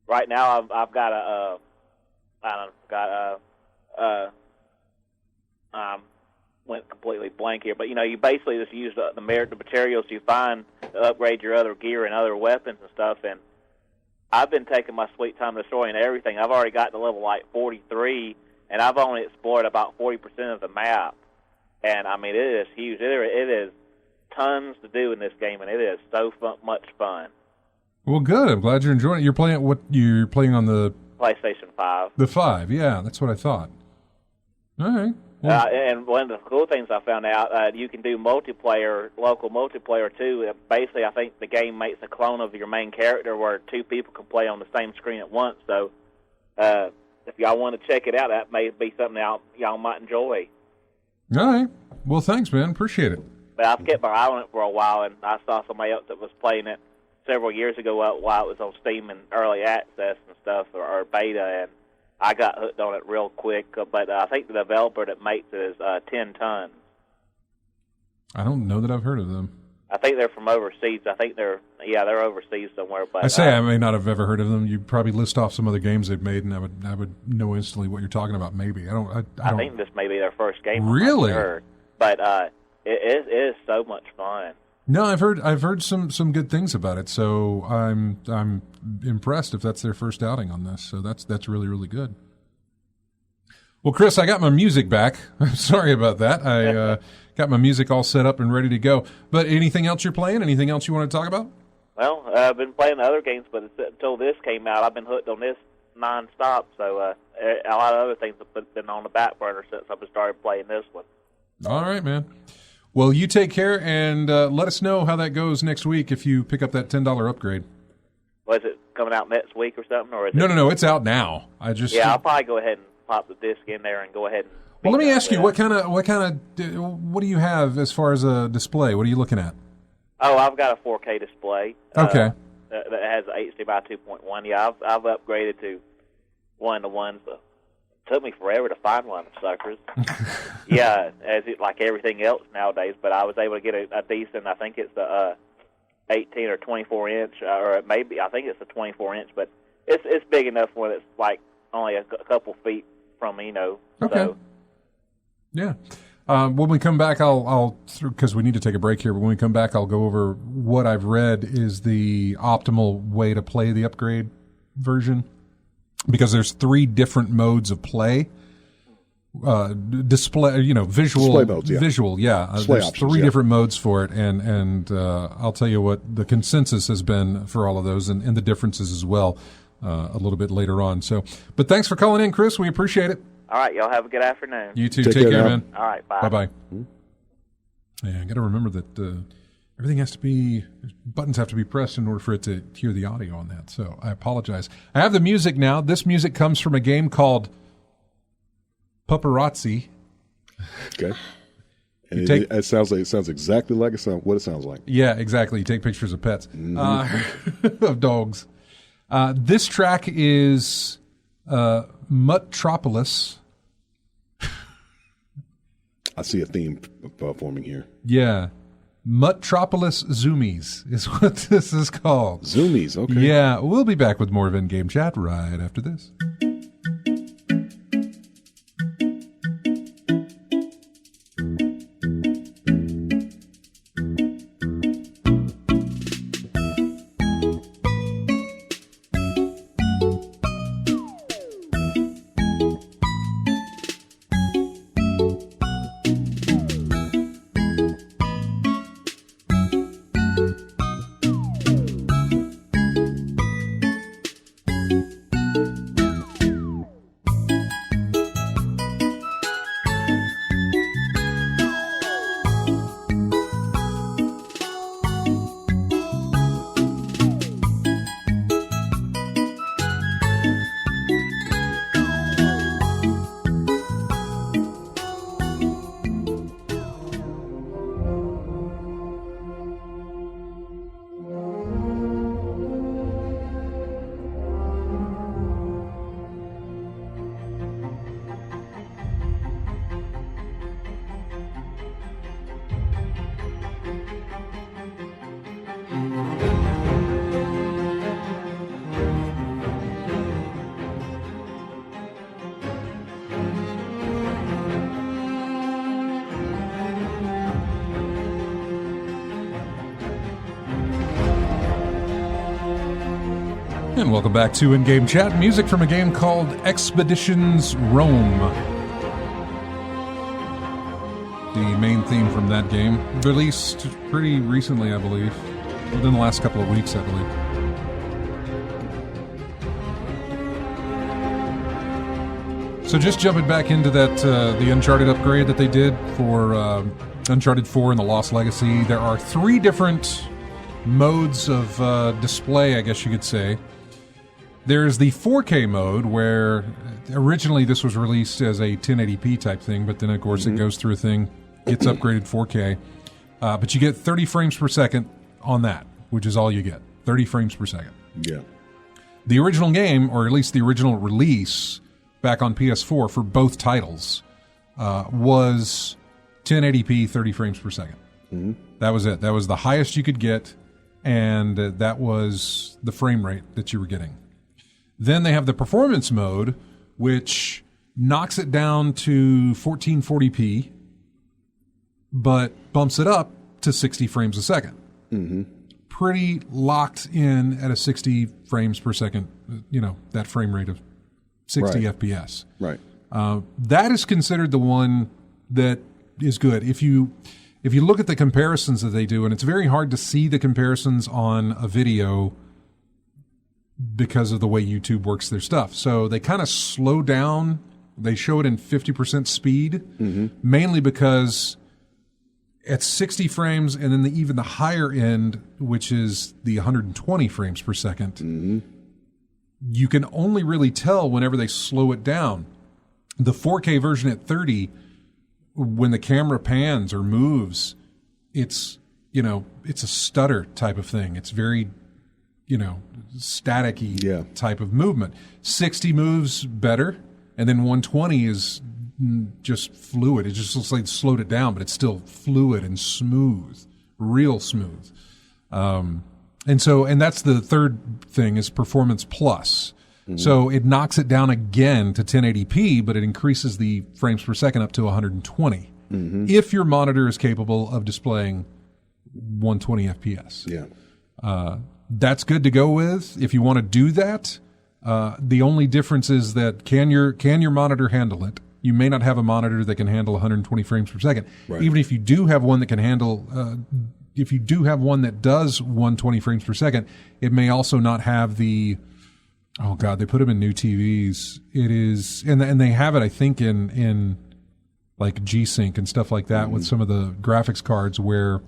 right now I've got went completely blank here, but you basically just use the materials you find to upgrade your other gear and other weapons and stuff. And I've been taking my sweet time destroying everything. I've already got to level like 43, and I've only explored about 40% of the map. And I mean, it is huge. It is tons to do in this game, and it is so much fun. Well, good. I'm glad you're enjoying it. You're playing on the PlayStation 5. The 5, yeah, that's what I thought. All right. Well, and one of the cool things I found out, you can do multiplayer, local multiplayer too. Basically, I think the game makes a clone of your main character where 2 people can play on the same screen at once. So, if y'all want to check it out, that may be something y'all might enjoy. All right. Well, thanks, man. Appreciate it. But I've kept my eye on it for a while, and I saw somebody else that was playing it several years ago while it was on Steam and early access and stuff, or beta, and I got hooked on it real quick. But I think the developer that makes it is 10 Tons. I don't know that I've heard of them. I think they're from overseas. I think they're overseas somewhere. But I may not have ever heard of them. You'd probably list off some other games they've made, and I would know instantly what you're talking about. Maybe I think this may be their first game. Really? Sure. But it is so much fun. No, I've heard some good things about it. So I'm impressed if that's their first outing on this. So that's really, really good. Well, Chris, I got my music back. I'm sorry about that. I got my music all set up and ready to go. But anything else you're playing? Anything else you want to talk about? Well, I've been playing other games, but until this came out, I've been hooked on this nonstop. So a lot of other things have been on the back burner since I started playing this one. All right, man. Well, you take care, and let us know how that goes next week if you pick up that $10 upgrade. Was it coming out next week or something? Or No, it's out now. I'll probably go ahead and pop the disc in there and go ahead and... Well, let me ask you, what do you have as far as a display? What are you looking at? Oh, I've got a 4K display. Okay. That has HD by 2.1. Yeah, I've upgraded to one of the ones. It took me forever to find one of the suckers. Yeah, like everything else nowadays. But I was able to get a decent. I think it's the 18 or 24 inch, or maybe I think it's a 24 inch, but it's big enough when it's like only a couple feet from me, Okay. So. Yeah. When we come back, I'll because we need to take a break here. But when we come back, I'll go over what I've read is the optimal way to play the upgrade version, because there's 3 different modes of play. Display, visual, display modes, yeah. Visual, yeah. Display There's options, 3 yeah. different modes for it, and I'll tell you what the consensus has been for all of those, and the differences as well, a little bit later on. So, but thanks for calling in, Chris. We appreciate it. All right, y'all have a good afternoon. You too. Take Take care care, now. man. All right, bye. Bye-bye. Yeah, I got to remember that everything has to be, buttons have to be pressed in order for it to hear the audio on that. So I apologize. I have the music now. This music comes from a game called Paparazzi. Okay. And You it sounds exactly like what it sounds like. Yeah, exactly. You take pictures of pets, of dogs. This track is Muttropolis. I see a theme forming here. Yeah. Muttropolis Zoomies is what this is called. Zoomies, okay. Yeah, we'll be back with more of In-Game Chat right after this. And welcome back to In-Game Chat. Music from a game called Expeditions Rome. The main theme from that game, released pretty recently, I believe. Within the last couple of weeks, I believe. So just jumping back into that, the Uncharted upgrade that they did for Uncharted 4 and the Lost Legacy, there are 3 different modes of display, I guess you could say. There's the 4K mode, where originally this was released as a 1080p type thing, but then of course it goes through a thing, gets upgraded 4K. But you get 30 frames per second on that, which is all you get. 30 frames per second. Yeah. The original game, or at least the original release back on PS4 for both titles, was 1080p, 30 frames per second. Mm-hmm. That was it. That was the highest you could get, and that was the frame rate that you were getting. Then they have the performance mode, which knocks it down to 1440p, but bumps it up to 60 frames a second. Mm-hmm. Pretty locked in at a 60 frames per second, that frame rate of 60 FPS. Right. That is considered the one that is good. If you look at the comparisons that they do, and it's very hard to see the comparisons on a video because of the way YouTube works their stuff. So they kind of slow down. They show it in 50% speed, mainly because at 60 frames, and then even the higher end, which is the 120 frames per second, you can only really tell whenever they slow it down. The 4K version at 30, when the camera pans or moves, it's a stutter type of thing. It's very, staticky type of movement. 60 moves better, and then 120 is just fluid. It just looks like it slowed it down, but it's still fluid and smooth, real smooth. And that's the third thing is Performance Plus. So it knocks it down again to 1080p, but it increases the frames per second up to 120 if your monitor is capable of displaying 120 FPS. Yeah. That's good to go with. If you want to do that, the only difference is that can your monitor handle it? You may not have a monitor that can handle 120 frames per second. Right. Even if you do have one that can handle, if you do have one that does 120 frames per second, it may also not have the. Oh God, they put them in new TVs. It is, and they have it, I think, in like G-Sync and stuff like that with some of the graphics cards where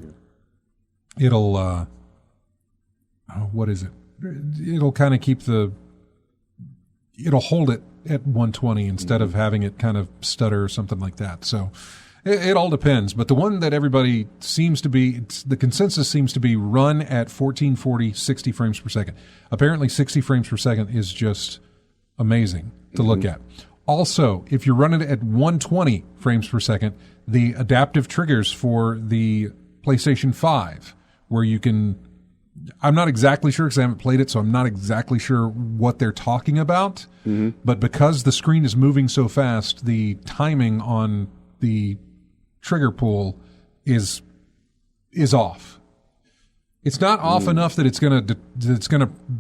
it'll, what is it? It'll kind of it'll hold it at 120 instead of having it kind of stutter or something like that. So it all depends. But the one that everybody seems to be, the consensus seems to be run at 1440, 60 frames per second. Apparently 60 frames per second is just amazing to look at. Also, if you're running it at 120 frames per second, the adaptive triggers for the PlayStation 5, where you can, I'm not exactly sure because I haven't played it, so I'm not exactly sure what they're talking about. But because the screen is moving so fast, the timing on the trigger pull is off. It's not off enough that it's gonna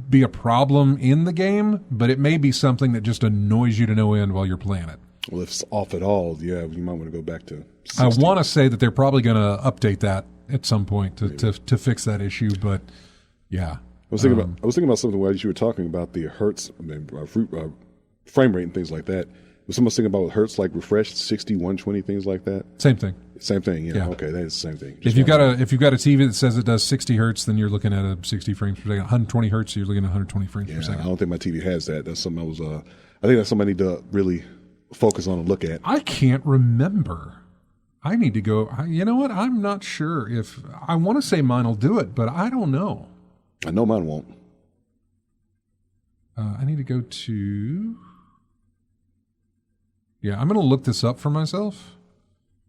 be a problem in the game, but it may be something that just annoys you to no end while you're playing it. Well, if it's off at all, yeah, you might want to go back to 60. I want to say that they're probably going to update that at some point to fix that issue, but yeah. I was thinking about something while you were talking about the hertz, frame rate and things like that. Was someone thinking about hertz, like refresh 60, 120, things like that? Same thing. Same thing. Yeah. Okay, that is the same thing. Just if you've got a TV that says it does 60 hertz, then you're looking at a 60 frames per second. 120 hertz, you're looking at 120 frames per second. I don't think my TV has that. That's something I think that's something I need to really focus on and look at. I can't remember. I need to go. You know what? I'm not sure if I want to say mine will do it, but I don't know. I know mine won't. I need to go to. Yeah, I'm going to look this up for myself.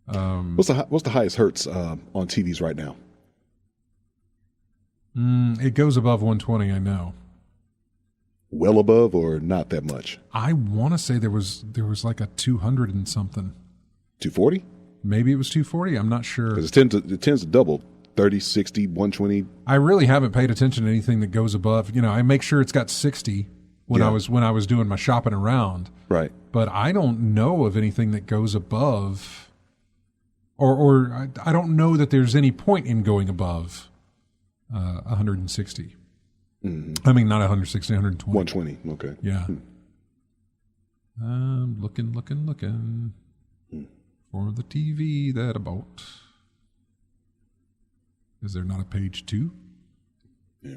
What's the highest hertz on TVs right now? It goes above 120. I know. Well above or not that much? I want to say there was like a 200 and something. 240? Maybe it was 240. I'm not sure. Because it tends to double. 30, 60, 120. I really haven't paid attention to anything that goes above. I make sure it's got 60 when I was doing my shopping around. Right. But I don't know of anything that goes above, or I don't know that there's any point in going above 160. I mean, not 160, 120. 120. Okay. Yeah. Looking for the TV that I bought. Is there not a page 2? Yeah.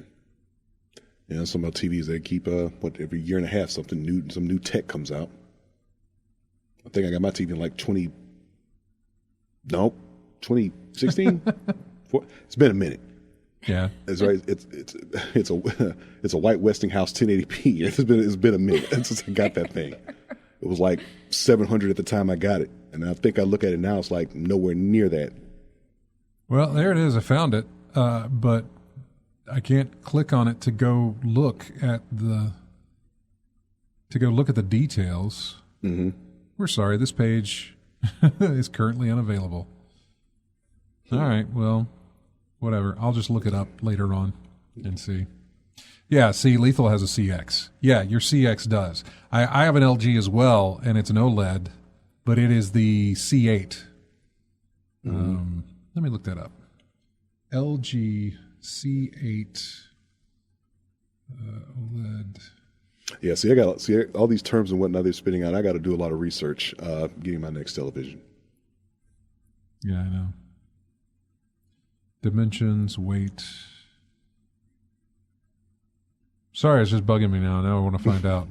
Yeah, some about TVs, they keep, every year and a half, some new tech comes out. I think I got my TV in like 2016? It's been a minute. Yeah. That's right. It's a white Westinghouse 1080p. It's been a minute since I got that thing. It was like 700 at the time I got it. And I think I look at it now, it's like nowhere near that. Well, there it is. I found it. But I can't click on it to go look at the details. Mm-hmm. We're sorry. This page is currently unavailable. All right. Well, whatever. I'll just look it up later on and see. Yeah. See, Lethal has a CX. Yeah, your CX does. I have an LG as well, and it's an OLED, but it is the C8. Let me look that up. LG C8 OLED. Yeah, see, I got all these terms and whatnot they're spitting out. I got to do a lot of research getting my next television. Yeah, I know. Dimensions, weight. Sorry, it's just bugging me now. Now I want to find out.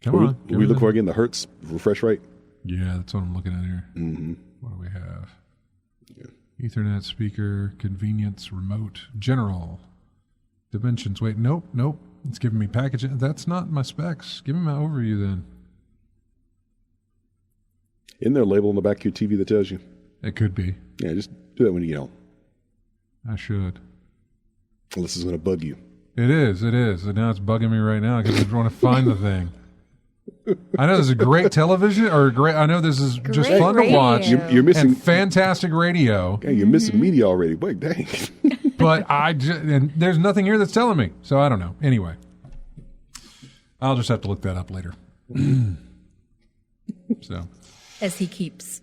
Come on. We look for again the hertz refresh rate. Yeah, that's what I'm looking at here. Mm-hmm. What do we have? Yeah. Ethernet, speaker, convenience, remote, general, dimensions. Wait, nope. It's giving me package. That's not my specs. Give me my overview then. Isn't there a label on the back of your TV that tells you? It could be. Yeah, just do that when you I should. unless it's going to bug you. It is. And now it's bugging me right now because I want to find the thing. I know this is great television, I know this is just Great fun radio. to watch. You're missing and fantastic radio. Yeah, you're missing media already. Wait, dang. But and there's nothing here that's telling me. So I don't know. Anyway, I'll just have to look that up later. So, As he keeps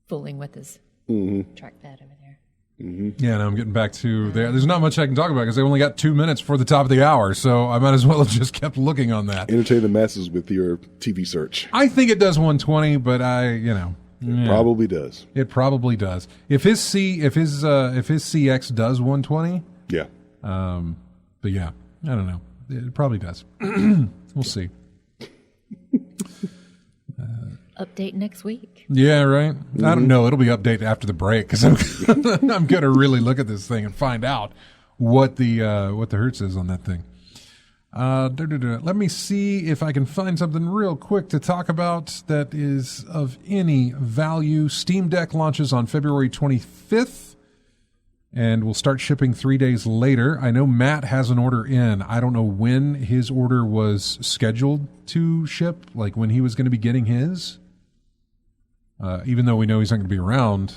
fooling with his trackpad over there. yeah, and I'm getting back to there. There's not much I can talk about because they only got 2 minutes before the top of the hour. So I might as well have just kept looking on that. Entertain the masses with your TV search. I think it does 120, but yeah. Probably does. It probably does. If his CX does 120, Yeah. but yeah, I don't know. It probably does. We'll see. Update next week. Yeah, right. I don't know. It'll be updated after the break because I'm going to really look at this thing and find out what the hertz is on that thing. Let me see if I can find something real quick to talk about that is of any value. Steam Deck launches on February 25th, and will start shipping 3 days later. I know Matt has an order in. I don't know when his order was scheduled to ship, like when he was going to be getting his. Even though we know he's not going to be around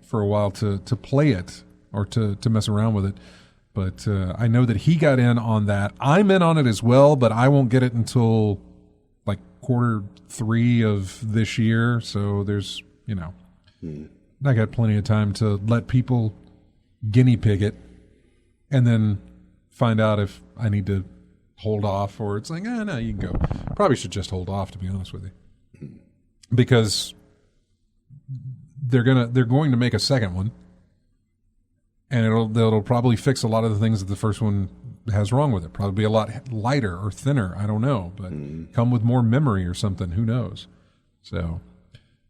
for a while to play it or to mess around with it. But I know that he got in on that. I'm in on it as well, but I won't get it until like Q3 of this year. So there's, I got plenty of time to let people guinea pig it and then find out if I need to hold off or it's like, no, you can go. Probably should just hold off, to be honest with you. Because they're going to make a second one. And it'll probably fix a lot of the things that the first one has wrong with it. Probably be a lot lighter or thinner. I don't know, but come with more memory or something. Who knows? So,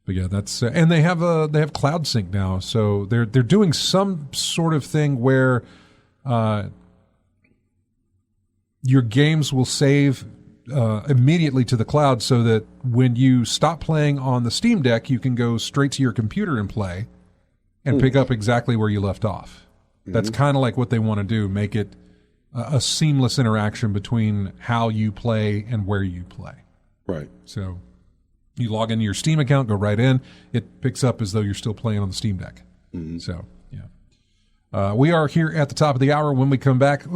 but yeah, that's and they have Cloud Sync now. So they're doing some sort of thing where your games will save immediately to the cloud, so that when you stop playing on the Steam Deck, you can go straight to your computer and play, and pick up exactly where you left off. That's kind of like what they want to do, make it a seamless interaction between how you play and where you play. Right. So you log into your Steam account, go right in, it picks up as though you're still playing on the Steam Deck. So, yeah. We are here at the top of the hour. When we come back, I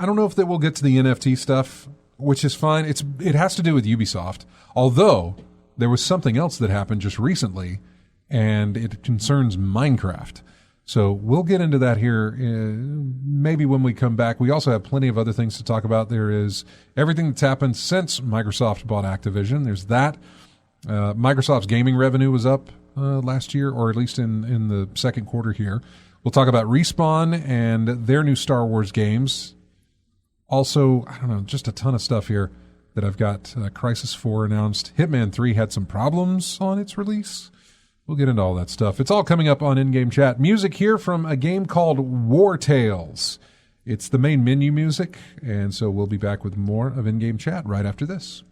don't know if that we'll get to the NFT stuff, which is fine. It has to do with Ubisoft, although there was something else that happened just recently, and it concerns Minecraft. So we'll get into that here maybe when we come back. We also have plenty of other things to talk about. There is everything that's happened since Microsoft bought Activision. There's that. Microsoft's gaming revenue was up last year, or at least in the second quarter here. We'll talk about Respawn and their new Star Wars games. Also, I don't know, just a ton of stuff here that I've got. Crysis 4 announced. Hitman 3 had some problems on its release. We'll get into all that stuff. It's all coming up on In-Game Chat. Music here from a game called War Tales. It's the main menu music, and so we'll be back with more of In-Game Chat right after this.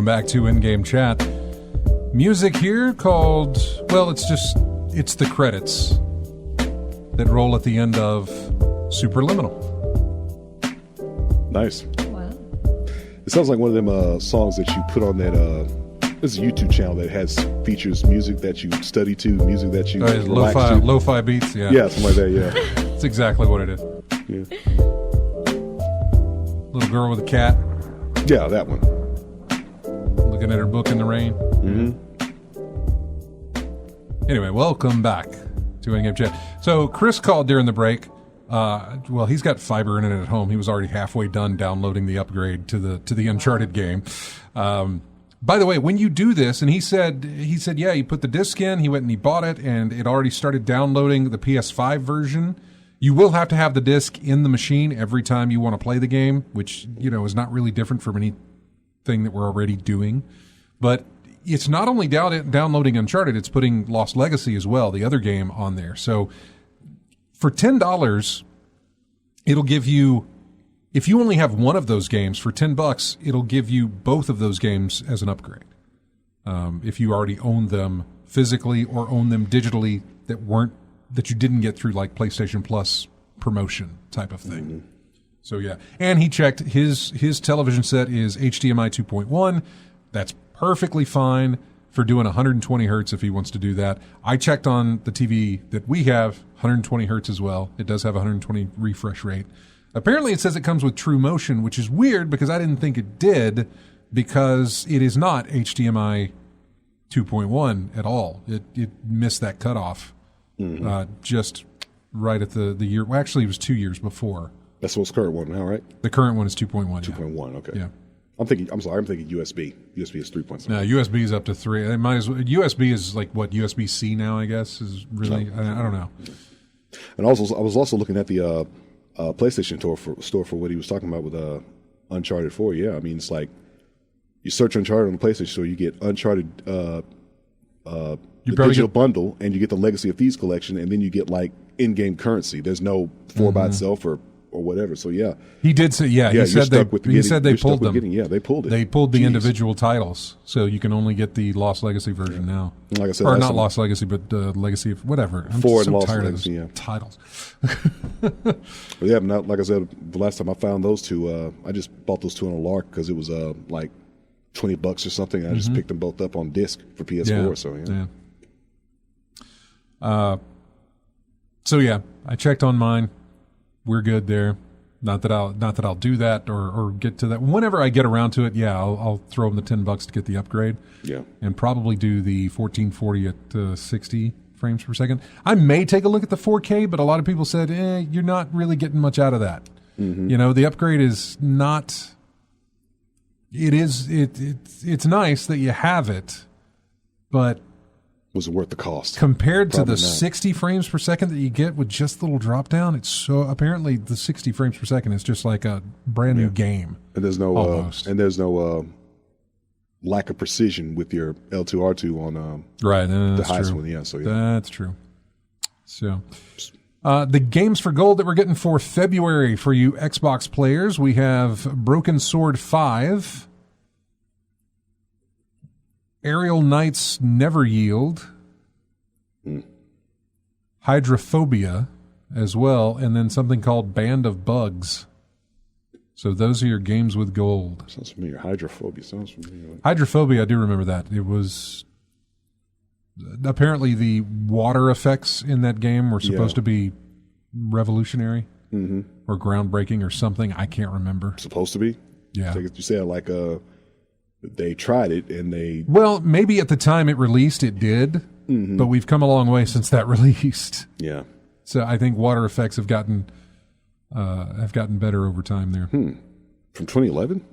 Back to In-Game Chat. Music here called, well, it's the credits that roll at the end of Superliminal. Nice. Wow. It sounds like one of them songs that you put on that there's a YouTube channel that features music that you study to, music that you relax to. Lo-fi beats, yeah. Yeah, something like that, yeah. That's exactly what it is. Yeah. Little girl with a cat Yeah, that one. looking at her book in the rain. Mm-hmm. Anyway, welcome back to In-Game Chat. So Chris called during the break. Well, he's got fiber internet at home. He was already halfway done downloading the upgrade to the Uncharted game. By the way, when you do this, and he said, yeah, he put the disc in, he went and he bought it, and it already started downloading the PS5 version. You will have to have the disc in the machine every time you want to play the game, which, is not really different from anything that we're already doing. But it's not only downloading Uncharted, it's putting Lost Legacy as well, the other game, on there. So for $10, it'll give you, if you only have one of those games, for $10, it'll give you both of those games as an upgrade. If you already own them physically or own them digitally that you didn't get through like PlayStation Plus promotion type of thing. Mm-hmm. So yeah. And he checked his television set is HDMI 2.1. That's perfectly fine for doing 120 hertz if he wants to do that. I checked on the TV that we have, 120 hertz as well. It does have 120 refresh rate. Apparently it says it comes with True Motion, which is weird because I didn't think it did, because it is not HDMI 2.1 at all. It missed that cutoff just right at the year. Well, actually, it was 2 years before. That's what's current one now, right? The current one is 2.1. 2.1, okay. Yeah. I'm thinking USB. USB is 3.0. No, USB is up to 3. It might as well, USB is like what, USB-C now, I guess, is really, I don't know. And also, I was also looking at the PlayStation store for what he was talking about with Uncharted 4. Yeah, I mean, it's like you search Uncharted on the PlayStation Store, you get Uncharted the digital bundle, and you get the Legacy of Thieves collection, and then you get like in-game currency. There's no 4 by itself or whatever. So yeah, he did say he said they pulled them. They pulled it. They pulled the individual titles, so you can only get the Lost Legacy version now. Like I said, or not Lost Legacy, but Legacy of whatever. I'm so Lost tired Legacy, of those titles. But yeah, not, like I said, the last time I found those two, I just bought those two on a lark because it was like $20 or something. I just picked them both up on disc for PS4. So yeah, I checked on mine. We're good there. Not that I'll do that or get to that. Whenever I get around to it, yeah, I'll throw them the $10 to get the upgrade. Yeah, and probably do the 1440 at 60 frames per second. I may take a look at the 4K, but a lot of people said, you're not really getting much out of that. Mm-hmm. The upgrade is not. It's nice that you have it, but was it worth the cost compared to the 60 frames per second that you get with just the little drop down? It's so apparently the 60 frames per second is just like a brand new game. And there's no lack of precision with your L2R2 on the highest one. Yeah, so yeah, that's true. So the games for gold that we're getting for February for you Xbox players, we have Broken Sword 5. Aerial Knights Never Yield, Hydrophobia as well, and then something called Band of Bugs. So those are your games with gold. Sounds familiar. Hydrophobia sounds familiar. Hydrophobia, I do remember that. It was apparently the water effects in that game were supposed to be revolutionary or groundbreaking or something. I can't remember. Supposed to be? Yeah. You said like they tried it and they... Well, maybe at the time it released, it did, but we've come a long way since that released. Yeah. So I think water effects have gotten better over time there. From 2011?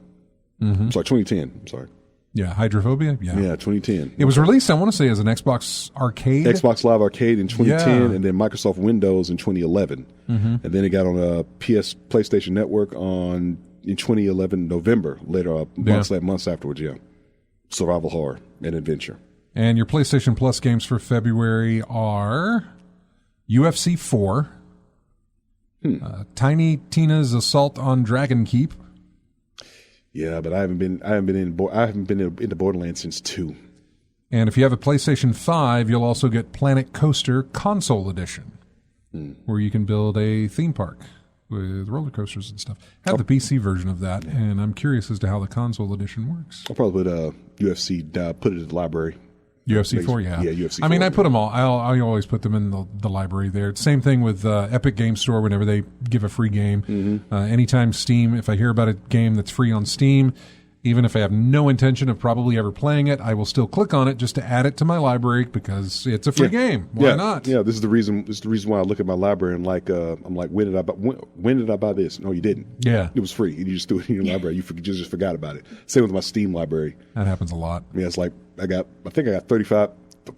Mm-hmm. Sorry, 2010. I'm sorry. Yeah, Hydrophobia? Yeah, 2010. It was released, I want to say, as an Xbox Arcade. Xbox Live Arcade in 2010, and then Microsoft Windows in 2011. And then it got on a PlayStation Network in 2011, November, months afterwards, survival horror and adventure. And your PlayStation Plus games for February are UFC 4, Tiny Tina's Assault on Dragon Keep. Yeah, but I haven't been into Borderlands since 2. And if you have a PlayStation 5, you'll also get Planet Coaster Console Edition, where you can build a theme park with roller coasters and stuff. I have the PC version of that, and I'm curious as to how the console edition works. I'll probably put UFC, put it in the library UFC 4, yeah. Yeah, UFC 4. I mean, I put them all. I always put them in the library there. Same thing with Epic Game Store whenever they give a free game. Mm-hmm. Anytime Steam, if I hear about a game that's free on Steam, even if I have no intention of probably ever playing it, I will still click on it just to add it to my library because it's a free game. Why not? Yeah, this is the reason. This is the reason why I look at my library and I'm like, when did I buy this? No, you didn't. Yeah, it was free. You just threw it in your library. You just forgot about it. Same with my Steam library. That happens a lot. Yeah, it's like I think I got 35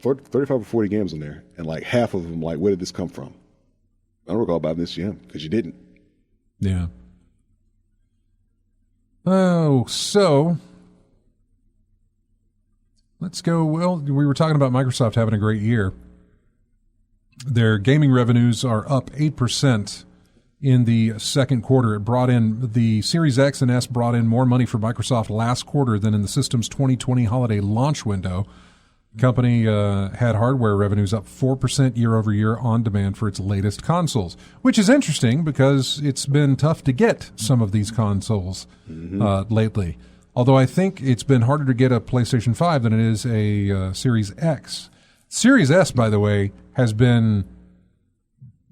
or 40 games in there, and like half of them, like, where did this come from? I don't recall buying this, because you didn't. Yeah. Oh, so let's go. Well, we were talking about Microsoft having a great year. Their gaming revenues are up 8% in the second quarter. It brought in the Series X and S brought in more money for Microsoft last quarter than in the system's 2020 holiday launch window. The company had hardware revenues up 4% year over year on demand for its latest consoles, which is interesting because it's been tough to get some of these consoles lately. Although I think it's been harder to get a PlayStation 5 than it is a Series X. Series S, by the way, has been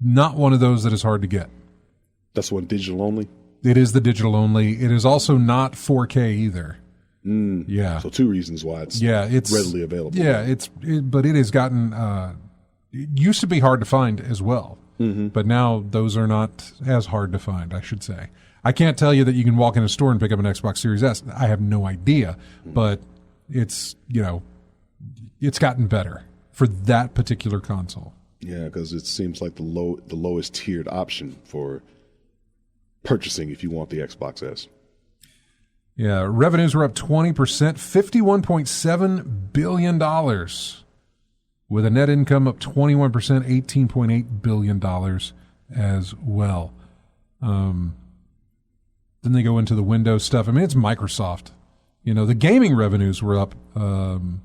not one of those that is hard to get. That's one digital only? It is the digital only. It is also not 4K either. Yeah. So two reasons why it's readily available. Yeah, but it has gotten. It used to be hard to find as well, but now those are not as hard to find, I should say. I can't tell you that you can walk in a store and pick up an Xbox Series S. I have no idea, but it's it's gotten better for that particular console. Yeah, because it seems like the lowest tiered option for purchasing if you want the Xbox S. Yeah, revenues were up 20%, $51.7 billion, with a net income up 21%, $18.8 billion as well. Then they go into the Windows stuff. I mean, it's Microsoft. The gaming revenues were up 8%.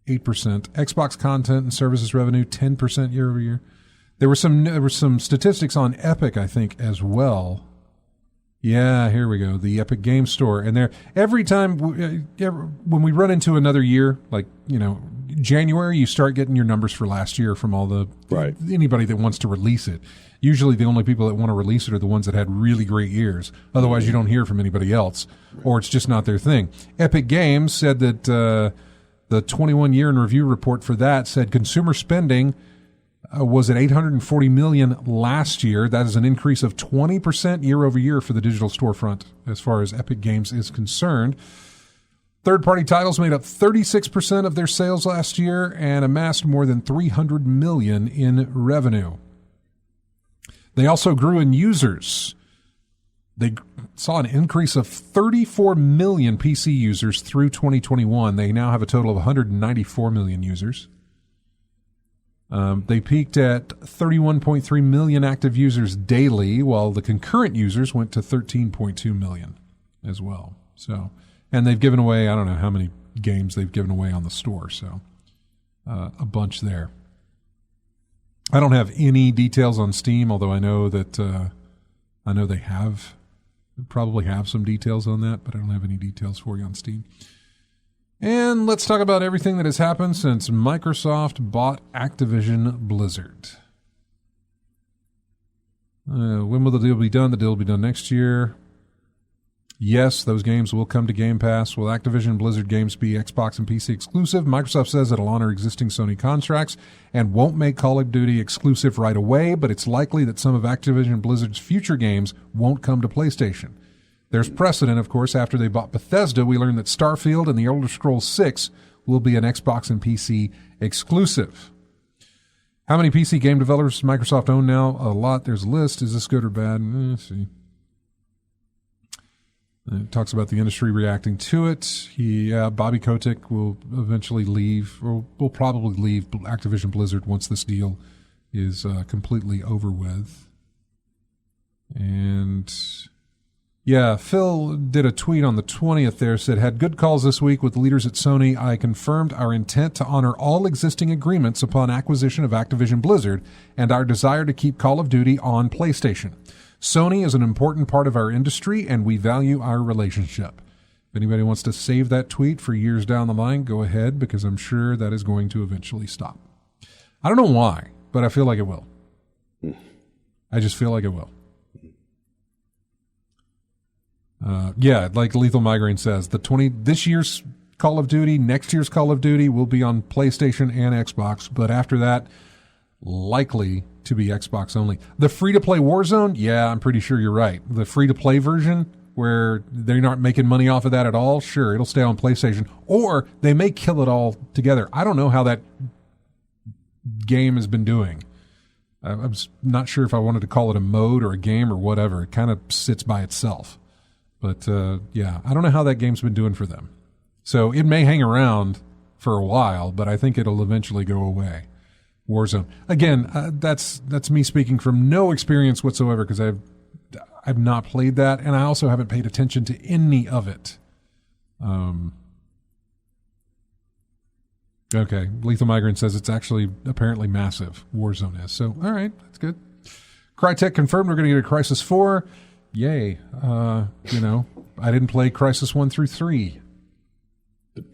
Xbox content and services revenue, 10% year over year. There were some statistics on Epic, I think, as well. Yeah, here we go. The Epic Game Store. And every time, when we run into another year, like, January, you start getting your numbers for last year from all anybody that wants to release it. Usually the only people that want to release it are the ones that had really great years. Otherwise, you don't hear from anybody else, or it's just not their thing. Epic Games said that the 21-year in review report for that said consumer spending was at $840 million last year. That is an increase of 20% year over year for the digital storefront as far as Epic Games is concerned. Third-party titles made up 36% of their sales last year and amassed more than $300 million in revenue. They also grew in users. They saw an increase of 34 million PC users through 2021. They now have a total of 194 million users. They peaked at 31.3 million active users daily, while the concurrent users went to 13.2 million as well. So, and they've given away, I don't know how many games they've given away on the store, so a bunch there. I don't have any details on Steam, although I know that they probably have some details on that, but I don't have any details for you on Steam. And let's talk about everything that has happened since Microsoft bought Activision Blizzard. When will the deal be done? The deal will be done next year. Yes, those games will come to Game Pass. Will Activision Blizzard games be Xbox and PC exclusive? Microsoft says it'll honor existing Sony contracts and won't make Call of Duty exclusive right away, but it's likely that some of Activision Blizzard's future games won't come to PlayStation. There's precedent, of course. After they bought Bethesda, we learned that Starfield and The Elder Scrolls 6 will be an Xbox and PC exclusive. How many PC game developers does Microsoft own now? A lot. There's a list. Is this good or bad? Let's see. It talks about the industry reacting to it. Bobby Kotick will eventually leave, or will probably leave Activision Blizzard once this deal is completely over with. And yeah, Phil did a tweet on the 20th there, said, had good calls this week with the leaders at Sony. I confirmed our intent to honor all existing agreements upon acquisition of Activision Blizzard and our desire to keep Call of Duty on PlayStation. Sony is an important part of our industry, and we value our relationship. If anybody wants to save that tweet for years down the line, go ahead, because I'm sure that is going to eventually stop. I don't know why, but I feel like it will. I just feel like it will. Yeah, like Lethal Migraine says, this year's Call of Duty, next year's Call of Duty will be on PlayStation and Xbox, but after that, likely to be Xbox only. The free-to-play Warzone, yeah, I'm pretty sure you're right. The free-to-play version, where they're not making money off of that at all, sure, it'll stay on PlayStation. Or they may kill it all together. I don't know how that game has been doing. I'm not sure if I wanted to call it a mode or a game or whatever. It kind of sits by itself. But, yeah, I don't know how that game's been doing for them. So it may hang around for a while, but I think it'll eventually go away. Warzone. Again, that's me speaking from no experience whatsoever, because I've not played that, and I also haven't paid attention to any of it. Okay, Lethal Migrant says it's actually apparently massive. Warzone is. So, all right, that's good. Crytek confirmed we're going to get a Crysis 4. Yay. I didn't play Crysis 1 through 3.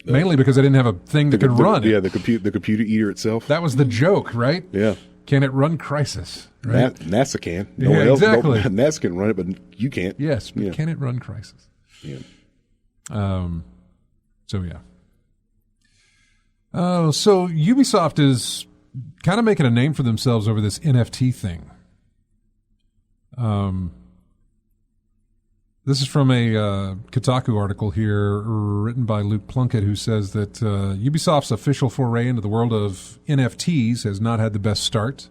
Mainly because I didn't have a thing that could run it. Yeah, the computer eater itself. That was the joke, right? Yeah. Can it run Crysis? Right? NASA can. No one else, exactly. NASA can run it, but you can't. Yes, but can it run Crysis? Yeah. So, yeah. Oh, so Ubisoft is kind of making a name for themselves over this NFT thing. This is from a Kotaku article here written by Luke Plunkett, who says that Ubisoft's official foray into the world of NFTs has not had the best start.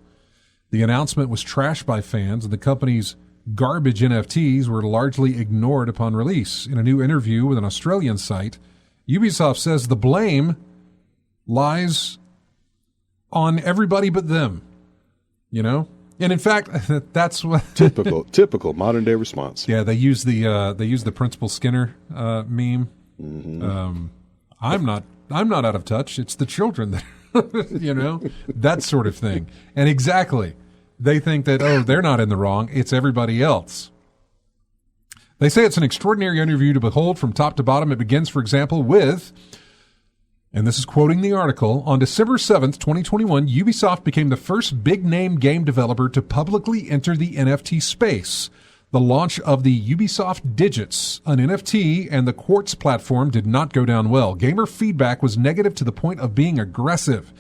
The announcement was trashed by fans, and the company's garbage NFTs were largely ignored upon release. In a new interview with an Australian site, Ubisoft says the blame lies on everybody but them. You know? And in fact, that's what typical modern day response. Yeah, they use the Principal Skinner meme. Mm-hmm. I'm not out of touch. It's the children that that sort of thing. And exactly, they think that they're not in the wrong. It's everybody else. They say it's an extraordinary interview to behold from top to bottom. It begins, for example, with. And this is quoting the article, on December 7th, 2021, Ubisoft became the first big-name game developer to publicly enter the NFT space. The launch of the Ubisoft Digits, an NFT, and the Quartz platform did not go down well. Gamer feedback was negative to the point of being aggressive.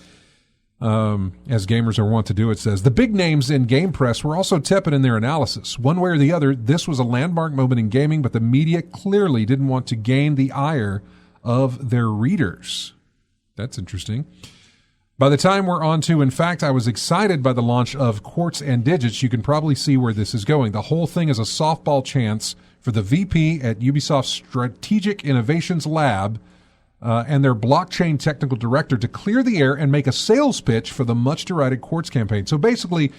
As gamers are wont to do, it says. The big names in game press were also tepid in their analysis. One way or the other, this was a landmark moment in gaming, but the media clearly didn't want to gain the ire of their readers. That's interesting. By the time we're on to, in fact, I was excited by the launch of Quartz and Digits. You can probably see where this is going. The whole thing is a softball chance for the VP at Ubisoft's Strategic Innovations Lab and their blockchain technical director to clear the air and make a sales pitch for the much-derided Quartz campaign. So basically,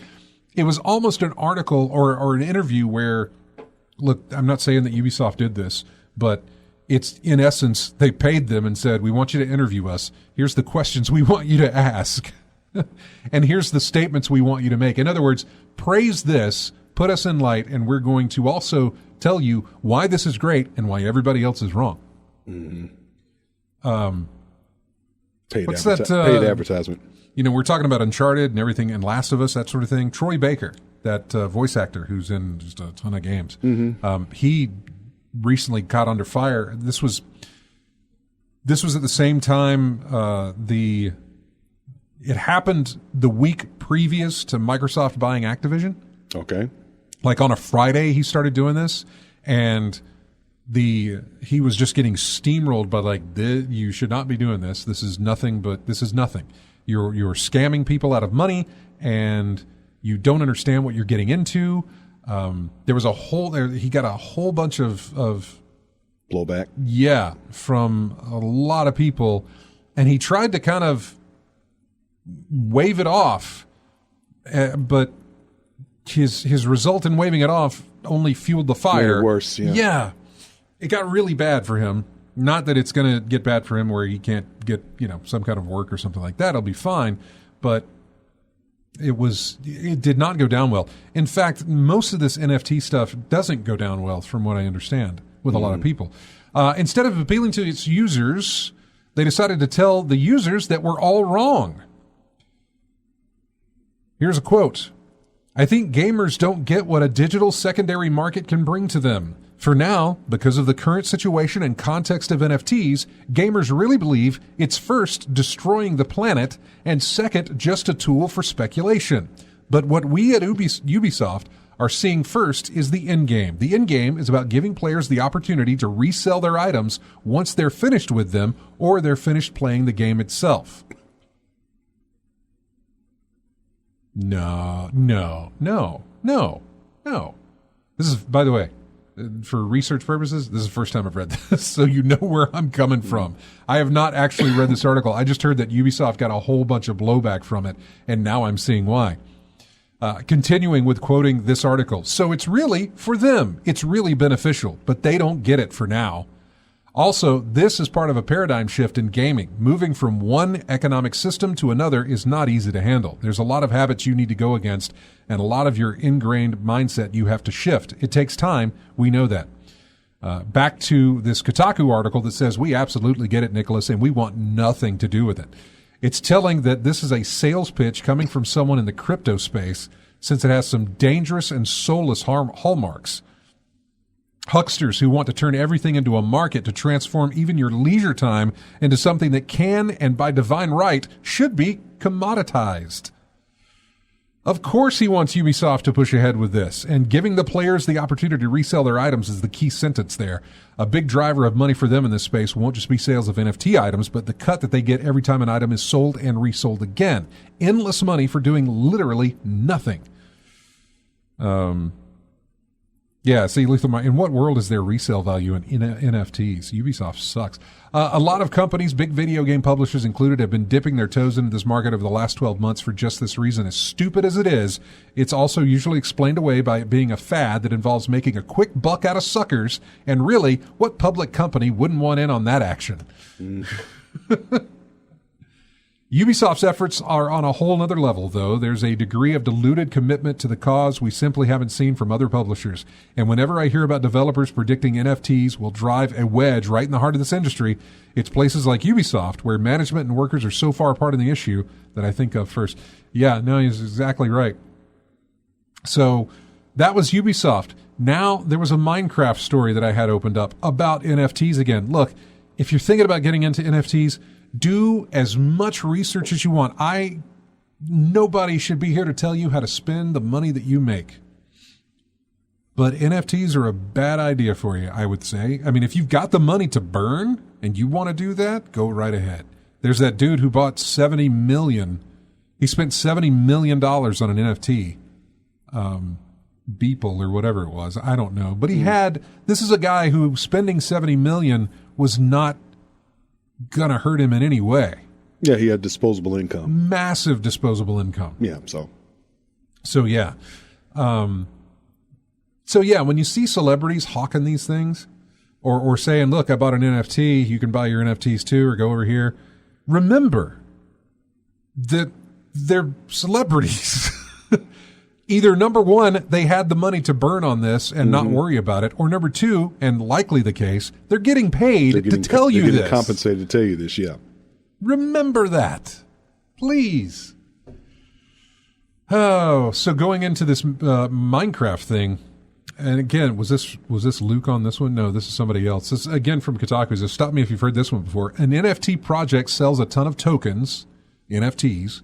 it was almost an article or an interview where, look, I'm not saying that Ubisoft did this, but it's, in essence, they paid them and said, we want you to interview us. Here's the questions we want you to ask. And here's the statements we want you to make. In other words, praise this, put us in light, and we're going to also tell you why this is great and why everybody else is wrong. Mm-hmm. Paid advertisement. We're talking about Uncharted and everything and Last of Us, that sort of thing. Troy Baker, that voice actor who's in just a ton of games, he recently caught under fire. This was at the same time it happened the week previous to Microsoft buying Activision. Okay. Like on a Friday he started doing this, and he was just getting steamrolled by you should not be doing this. This is nothing. You're scamming people out of money, and you don't understand what you're getting into. There was he got a whole bunch of blowback. Yeah, from a lot of people. And he tried to kind of wave it off, but his result in waving it off only fueled the fire. Made it worse, yeah. Yeah. It got really bad for him. Not that it's going to get bad for him where he can't get, some kind of work or something like that. It'll be fine. But it did not go down well. In fact, most of this NFT stuff doesn't go down well from what I understand with a lot of people. Instead of appealing to its users, they decided to tell the users that we're all wrong. Here's a quote. I think gamers don't get what a digital secondary market can bring to them. For now, because of the current situation and context of NFTs, gamers really believe it's first destroying the planet and second just a tool for speculation. But what we at Ubisoft are seeing first is the end game. The end game is about giving players the opportunity to resell their items once they're finished with them or they're finished playing the game itself. No. This is, by the way, for research purposes, this is the first time I've read this, so you know where I'm coming from. I have not actually read this article. I just heard that Ubisoft got a whole bunch of blowback from it, and now I'm seeing why. Continuing with quoting this article. So it's really, for them, it's really beneficial, but they don't get it for now. Also, this is part of a paradigm shift in gaming. Moving from one economic system to another is not easy to handle. There's a lot of habits you need to go against, and a lot of your ingrained mindset you have to shift. It takes time. We know that. Back to this Kotaku article that says, we absolutely get it, Nicholas, and we want nothing to do with it. It's telling that this is a sales pitch coming from someone in the crypto space, since it has some dangerous and soulless hallmarks. Hucksters who want to turn everything into a market to transform even your leisure time into something that can, and by divine right, should be commoditized. Of course he wants Ubisoft to push ahead with this, and giving the players the opportunity to resell their items is the key sentence there. A big driver of money for them in this space won't just be sales of NFT items, but the cut that they get every time an item is sold and resold again. Endless money for doing literally nothing. Yeah, see, Lethal, in what world is there resale value in NFTs? Ubisoft sucks. A lot of companies, big video game publishers included, have been dipping their toes into this market over the last 12 months for just this reason. As stupid as it is, it's also usually explained away by it being a fad that involves making a quick buck out of suckers, and really, what public company wouldn't want in on that action? Ubisoft's efforts are on a whole nother level, though. There's a degree of diluted commitment to the cause we simply haven't seen from other publishers. And whenever I hear about developers predicting NFTs will drive a wedge right in the heart of this industry, it's places like Ubisoft where management and workers are so far apart in the issue that I think of first. Yeah, no, he's exactly right. So that was Ubisoft. Now there was a Minecraft story that I had opened up about NFTs again. Look, if you're thinking about getting into NFTs, do as much research as you want. Nobody should be here to tell you how to spend the money that you make. But NFTs are a bad idea for you, I would say. I mean, if you've got the money to burn and you want to do that, go right ahead. There's that dude who bought $70 million. He spent $70 million on an NFT. Beeple or whatever it was. I don't know. But this is a guy who spending $70 million was not gonna hurt him in any way. Yeah, he had disposable income. Massive disposable income. Yeah, So yeah. When you see celebrities hawking these things or saying, look, I bought an NFT, you can buy your NFTs too, or go over here. Remember that they're celebrities. Either number one, they had the money to burn on this and not worry about it, or number two, and likely the case, they're getting paid to tell you this. They're getting compensated to tell you this, yeah. Remember that, please. Oh, so going into this Minecraft thing, and again, was this Luke on this one? No, this is somebody else. This again from Kotaku. So stop me if you've heard this one before. An NFT project sells a ton of tokens, NFTs,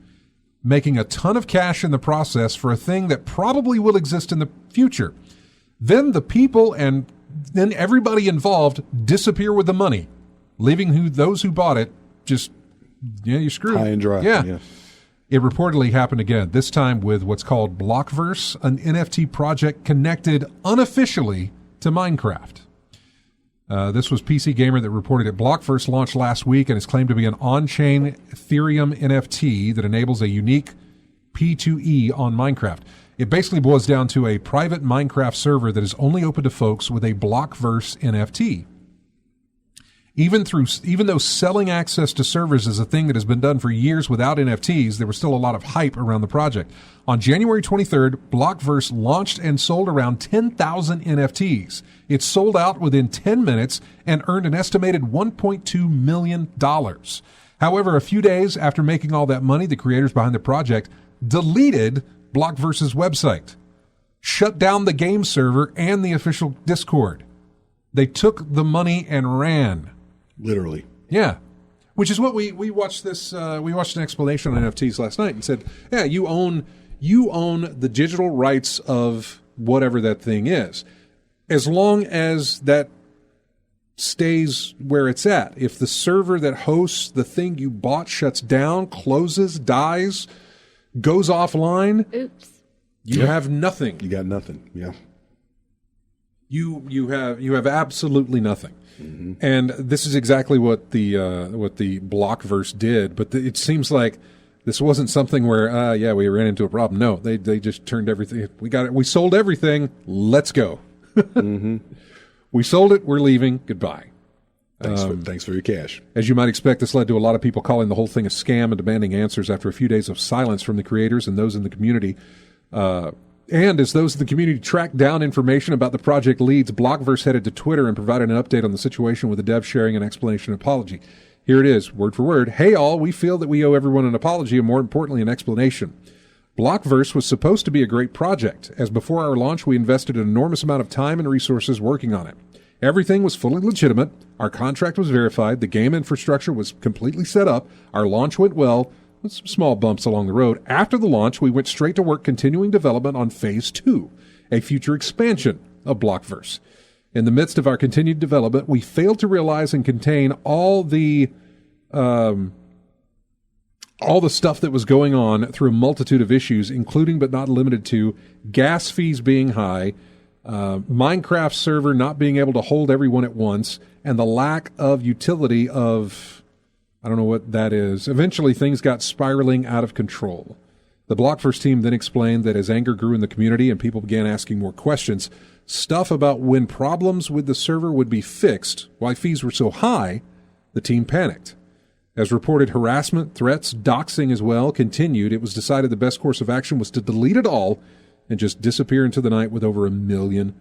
making a ton of cash in the process for a thing that probably will exist in the future. Then the people and then everybody involved disappear with the money, leaving those who bought it just, you're screwed. High and dry. Yeah. It reportedly happened again, this time with what's called Blockverse, an NFT project connected unofficially to Minecraft. This was PC Gamer that reported it. Blockverse launched last week and is claimed to be an on-chain Ethereum NFT that enables a unique P2E on Minecraft. It basically boils down to a private Minecraft server that is only open to folks with a Blockverse NFT. Even though selling access to servers is a thing that has been done for years without NFTs, there was still a lot of hype around the project. On January 23rd, Blockverse launched and sold around 10,000 NFTs. It sold out within 10 minutes and earned an estimated $1.2 million. However, a few days after making all that money, the creators behind the project deleted Blockverse's website, shut down the game server and the official Discord. They took the money and ran. Literally. Yeah. Which is what we watched this, we watched an explanation on NFTs last night and said, yeah, you own the digital rights of whatever that thing is. As long as that stays where it's at. If the server that hosts the thing you bought shuts down, closes, dies, goes offline, Oops. you have nothing. You got nothing. Yeah. You have absolutely nothing. Mm-hmm. And this is exactly what the Blockverse did, but it seems like this wasn't something where we ran into a problem. No, they just turned everything. We sold everything. Let's go. Mm-hmm. We sold it. We're leaving. Goodbye. Thanks for your cash. As you might expect, this led to a lot of people calling the whole thing a scam and demanding answers after a few days of silence from the creators and those in the community. And as those in the community tracked down information about the project leads, Blockverse headed to Twitter and provided an update on the situation with the dev sharing an explanation and apology. Here it is, word for word. Hey all, we feel that we owe everyone an apology and more importantly an explanation. Blockverse was supposed to be a great project, as before our launch we invested an enormous amount of time and resources working on it. Everything was fully legitimate, our contract was verified, the game infrastructure was completely set up, our launch went well, with some small bumps along the road. After the launch, we went straight to work continuing development on Phase 2, a future expansion of Blockverse. In the midst of our continued development, we failed to realize and contain all the stuff that was going on through a multitude of issues, including but not limited to gas fees being high, Minecraft server not being able to hold everyone at once, and the lack of utility of... I don't know what that is. Eventually, things got spiraling out of control. The Blockverse team then explained that as anger grew in the community and people began asking more questions, stuff about when problems with the server would be fixed, why fees were so high, the team panicked. As reported, harassment, threats, doxing as well continued. It was decided the best course of action was to delete it all and just disappear into the night with over $1 million.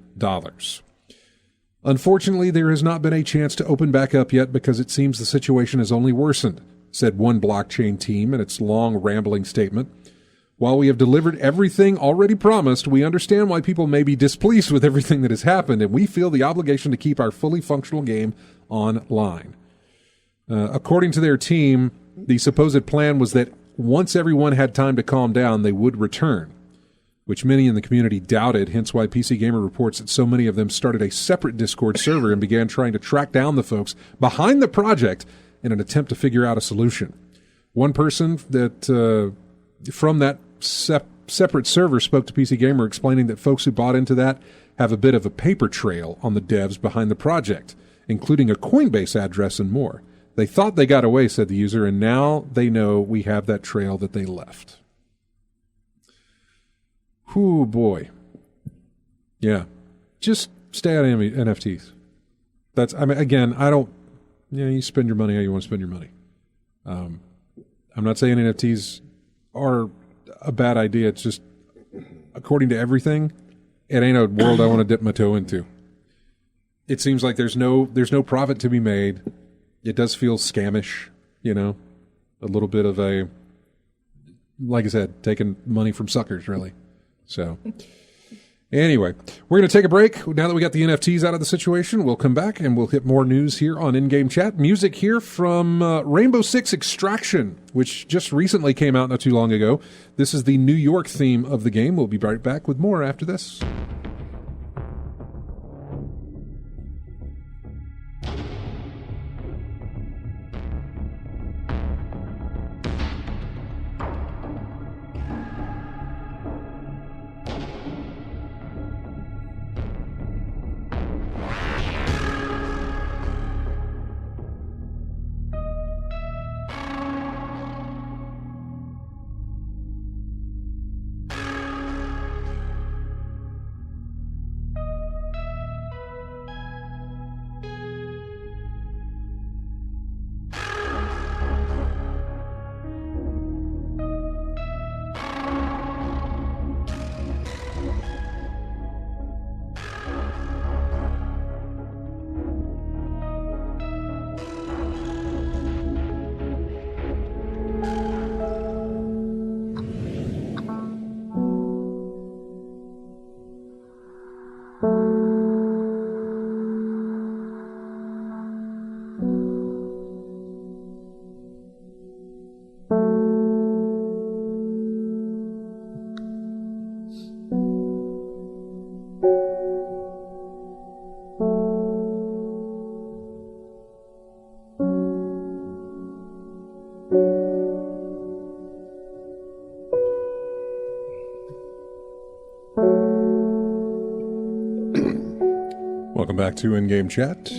Unfortunately, there has not been a chance to open back up yet because it seems the situation has only worsened, said one blockchain team in its long, rambling statement. While we have delivered everything already promised, we understand why people may be displeased with everything that has happened, and we feel the obligation to keep our fully functional game online. According to their team, the supposed plan was that once everyone had time to calm down, they would return, which many in the community doubted, hence why PC Gamer reports that so many of them started a separate Discord server and began trying to track down the folks behind the project in an attempt to figure out a solution. One person that from that separate server spoke to PC Gamer explaining that folks who bought into that have a bit of a paper trail on the devs behind the project, including a Coinbase address and more. They thought they got away, said the user, and now they know we have that trail that they left. Whew, boy. Yeah. Just stay out of NFTs. You spend your money how you want to spend your money. I'm not saying NFTs are a bad idea. It's just, according to everything, it ain't a world I want to dip my toe into. It seems like there's no profit to be made. It does feel scamish, a little bit of a, like I said, taking money from suckers, really. So, anyway, we're going to take a break. Now that we got the NFTs out of the situation, we'll come back and we'll hit more news here on In-Game Chat. Music here from Rainbow Six Extraction, which just recently came out not too long ago. This is the New York theme of the game. We'll be right back with more after this. back to In-Game Chat.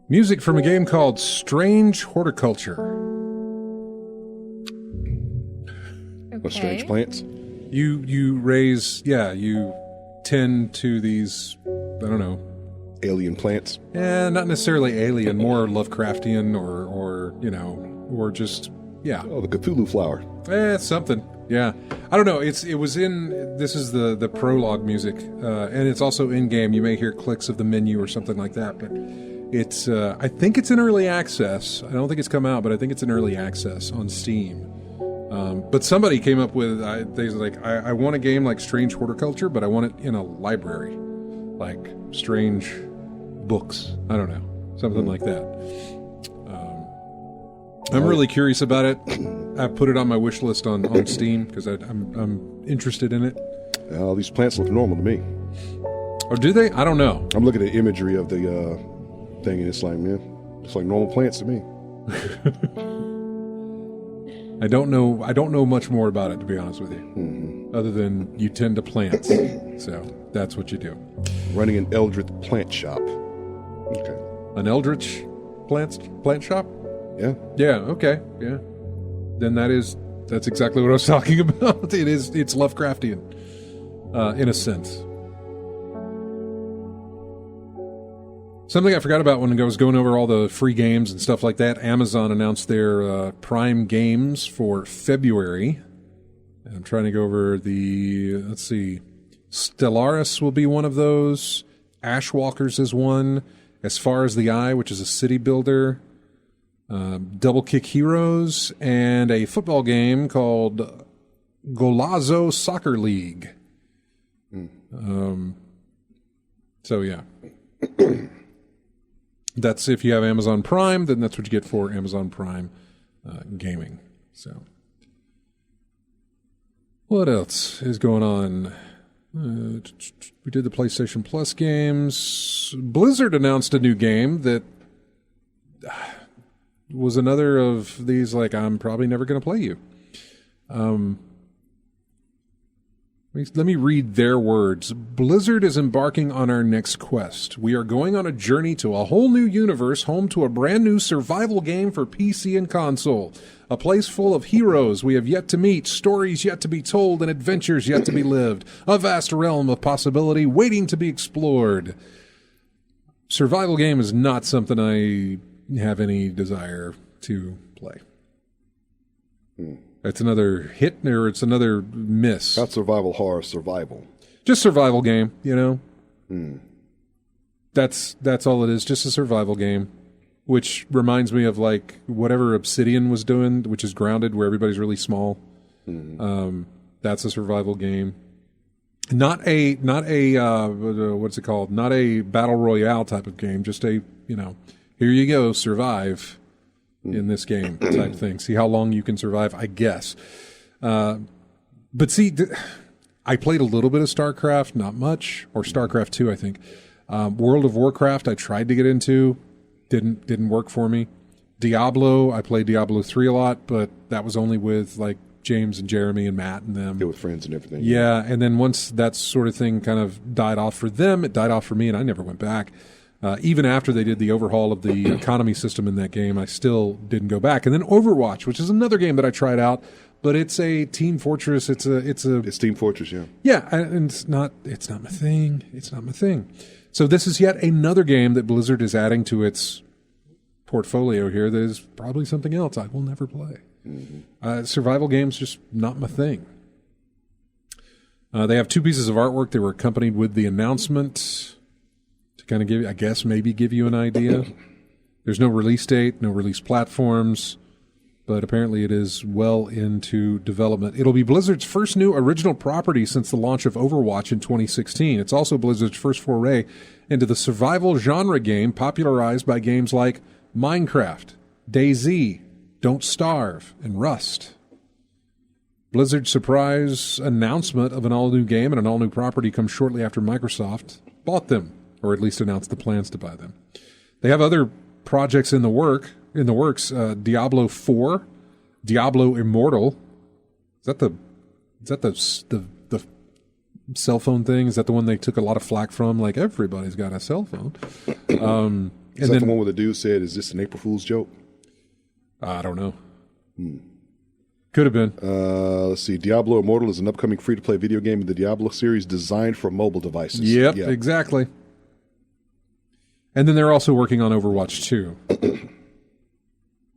Music from a game called Strange Horticulture. What, strange plants? You raise, you tend to these, I don't know. Alien plants? Yeah, not necessarily alien, more Lovecraftian or just, yeah. Oh, the Cthulhu flower. Something. Yeah. I don't know. This is the prologue music, and it's also in-game. You may hear clicks of the menu or something like that, but it's, I think it's in early access. I don't think it's come out, but I think it's in early access on Steam. But somebody came up with, I want a game like Strange Horticulture, but I want it in a library, like strange books. I don't know. Something like that. I'm really curious about it. I put it on my wish list on Steam because I'm interested in it. All these plants look normal to me. Or do they? I don't know. I'm looking at the imagery of the thing, and it's like, man, it's like normal plants to me. I don't know much more about it, to be honest with you, other than you tend to plants. So that's what you do. Running an Eldritch plant shop. Okay. An Eldritch plant shop? Yeah. Yeah. Okay. Yeah. Then that's exactly what I was talking about. It's Lovecraftian, in a sense. Something I forgot about when I was going over all the free games and stuff like that. Amazon announced their Prime games for February. And I'm trying to go over let's see. Stellaris will be one of those. Ashwalkers is one. As Far as the Eye, which is a city builder. Double Kick Heroes, and a football game called Golazo Soccer League. So, yeah. That's if you have Amazon Prime, then that's what you get for Amazon Prime gaming. So, what else is going on? We did the PlayStation Plus games. Blizzard announced a new game that was another of these, like, I'm probably never going to play you. Let me read their words. Blizzard is embarking on our next quest. We are going on a journey to a whole new universe, home to a brand new survival game for PC and console. A place full of heroes we have yet to meet, stories yet to be told, and adventures yet to be lived. A vast realm of possibility waiting to be explored. Survival game is not something I have any desire to play. It's another hit, or it's another miss. Not survival horror, survival. Just survival game, That's all it is, just a survival game. Which reminds me of like whatever Obsidian was doing, which is Grounded, where everybody's really small. That's a survival game. Not a what's it called? Not a battle royale type of game. Just a, here you go, survive in this game type thing. See how long you can survive, I guess. But see, I played a little bit of StarCraft, not much, or StarCraft 2, I think. World of Warcraft, I tried to get into, didn't work for me. Diablo, I played Diablo 3 a lot, but that was only with like James and Jeremy and Matt and them. Yeah, with friends and everything. Yeah, and then once that sort of thing kind of died off for them, it died off for me, and I never went back. Even after they did the overhaul of the economy system in that game, I still didn't go back. And then Overwatch, which is another game that I tried out, but it's a Team Fortress. It's Team Fortress, yeah. Yeah, and it's not my thing. It's not my thing. So this is yet another game that Blizzard is adding to its portfolio here. That is probably something else I will never play. Survival games just not my thing. They have 2 pieces of artwork. They were accompanied with the announcement. Kind of give you an idea. There's no release date, no release platforms, but apparently it is well into development. It'll be Blizzard's first new original property since the launch of Overwatch in 2016. It's also Blizzard's first foray into the survival genre game popularized by games like Minecraft, DayZ, Don't Starve, and Rust. Blizzard's surprise announcement of an all-new game and an all-new property comes shortly after Microsoft bought them, or at least announced the plans to buy them. They have other projects in the works. Diablo 4, Diablo Immortal. Is that the cell phone thing. Is that the one they took a lot of flack from? Like, everybody's got a cell phone. Is that the one where the dude said, "Is this an April Fool's joke"? I don't know. Could have been. Let's see. Diablo Immortal is an upcoming free-to-play video game in the Diablo series designed for mobile devices. Yep, exactly. And then they're also working on Overwatch 2.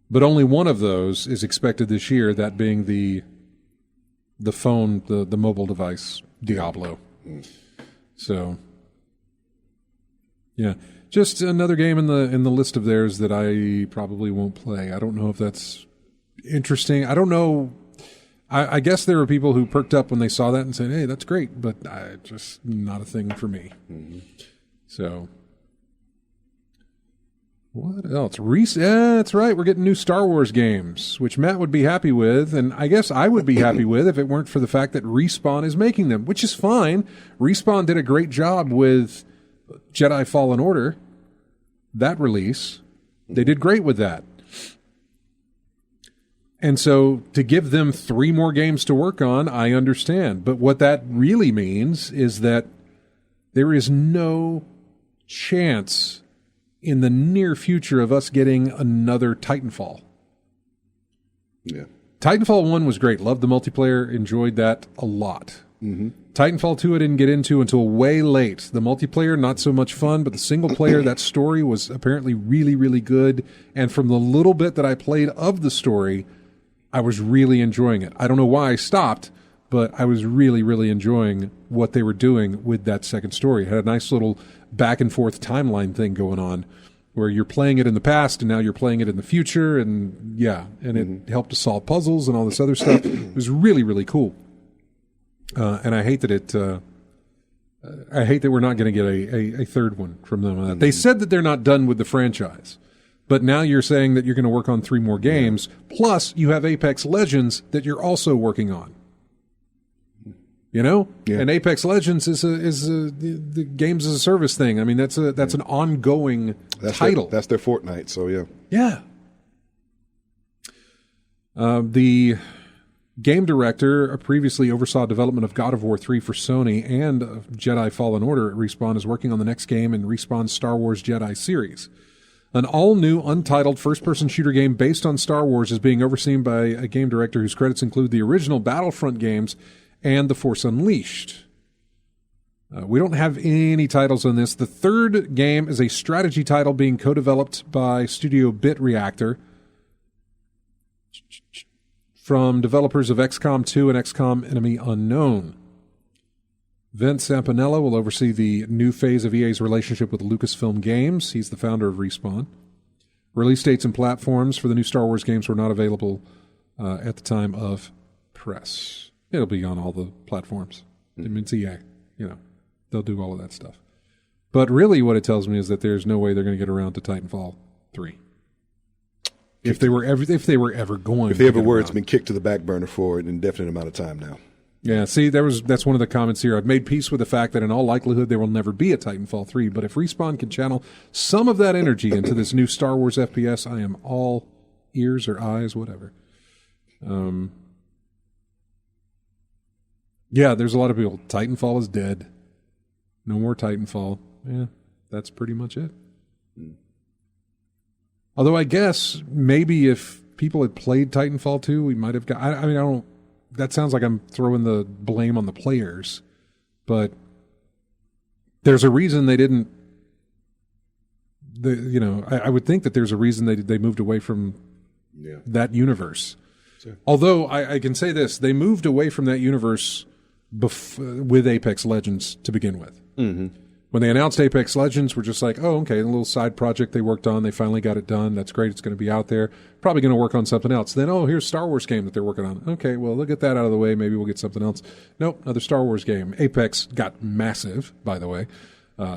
But only one of those is expected this year, that being the phone, the mobile device, Diablo. So, yeah. Just another game in the list of theirs that I probably won't play. I don't know if that's interesting. I don't know. I guess there were people who perked up when they saw that and said, "Hey, that's great," but just not a thing for me. So, what else? Yeah, that's right. We're getting new Star Wars games, which Matt would be happy with, and I guess I would be happy with if it weren't for the fact that Respawn is making them, which is fine. Respawn did a great job with Jedi Fallen Order. That release, they did great with that. And so to give them 3 more games to work on, I understand. But what that really means is that there is no chance in the near future of us getting another Titanfall. Yeah. Titanfall 1 was great. Loved the multiplayer. Enjoyed that a lot. Titanfall 2 I didn't get into until way late. The multiplayer, not so much fun, but the single player, that story was apparently really, really good. And from the little bit that I played of the story, I was really enjoying it. I don't know why I stopped, but I was really, really enjoying what they were doing with that second story. It had a nice little back and forth timeline thing going on where you're playing it in the past and now you're playing it in the future. And it helped to solve puzzles and all this other stuff. It was really, really cool. And I hate that I hate that we're not going to get a third one from them. They said that they're not done with the franchise, but now you're saying that you're going to work on 3 more games. Plus, you have Apex Legends that you're also working on. You know, and Apex Legends is the games as a service thing. I mean, that's an ongoing title. That's their Fortnite. So yeah. The game director previously oversaw development of God of War 3 for Sony and Jedi Fallen Order at Respawn is working on the next game in Respawn's Star Wars Jedi series. An all-new, untitled first-person shooter game based on Star Wars is being overseen by a game director whose credits include the original Battlefront games and The Force Unleashed. We don't have any titles on this. The third game is a strategy title being co-developed by Studio Bit Reactor from developers of XCOM 2 and XCOM Enemy Unknown. Vince Zampinella will oversee the new phase of EA's relationship with Lucasfilm Games. He's the founder of Respawn. Release dates and platforms for the new Star Wars games were not available at the time of press. It'll be on all the platforms. I mean, it's EA. You know, they'll do all of that stuff. But really what it tells me is that there's no way they're going to get around to Titanfall 3. If they were ever going. If they ever were, it's been kicked to the back burner for an indefinite amount of time now. Yeah, see, that's one of the comments here. I've made peace with the fact that in all likelihood there will never be a Titanfall 3, but if Respawn can channel some of that energy into this new Star Wars FPS, I am all ears or eyes, whatever. Yeah, there's a lot of people. Titanfall is dead. No more Titanfall. Yeah, that's pretty much it. Although I guess maybe if people had played Titanfall 2, we might have got... I mean, I don't... That sounds like I'm throwing the blame on the players, but there's a reason they didn't... I would think that there's a reason they moved away from that universe. Sure. Although I can say this, they moved away from that universe with Apex Legends to begin with. Mm-hmm. When they announced Apex Legends, we're just like, oh, okay, a little side project they worked on. They finally got it done. That's great. It's going to be out there. Probably going to work on something else. Then, oh, here's a Star Wars game that they're working on. Okay, well, they'll get that out of the way. Maybe we'll get something else. Nope, another Star Wars game. Apex got massive, by the way,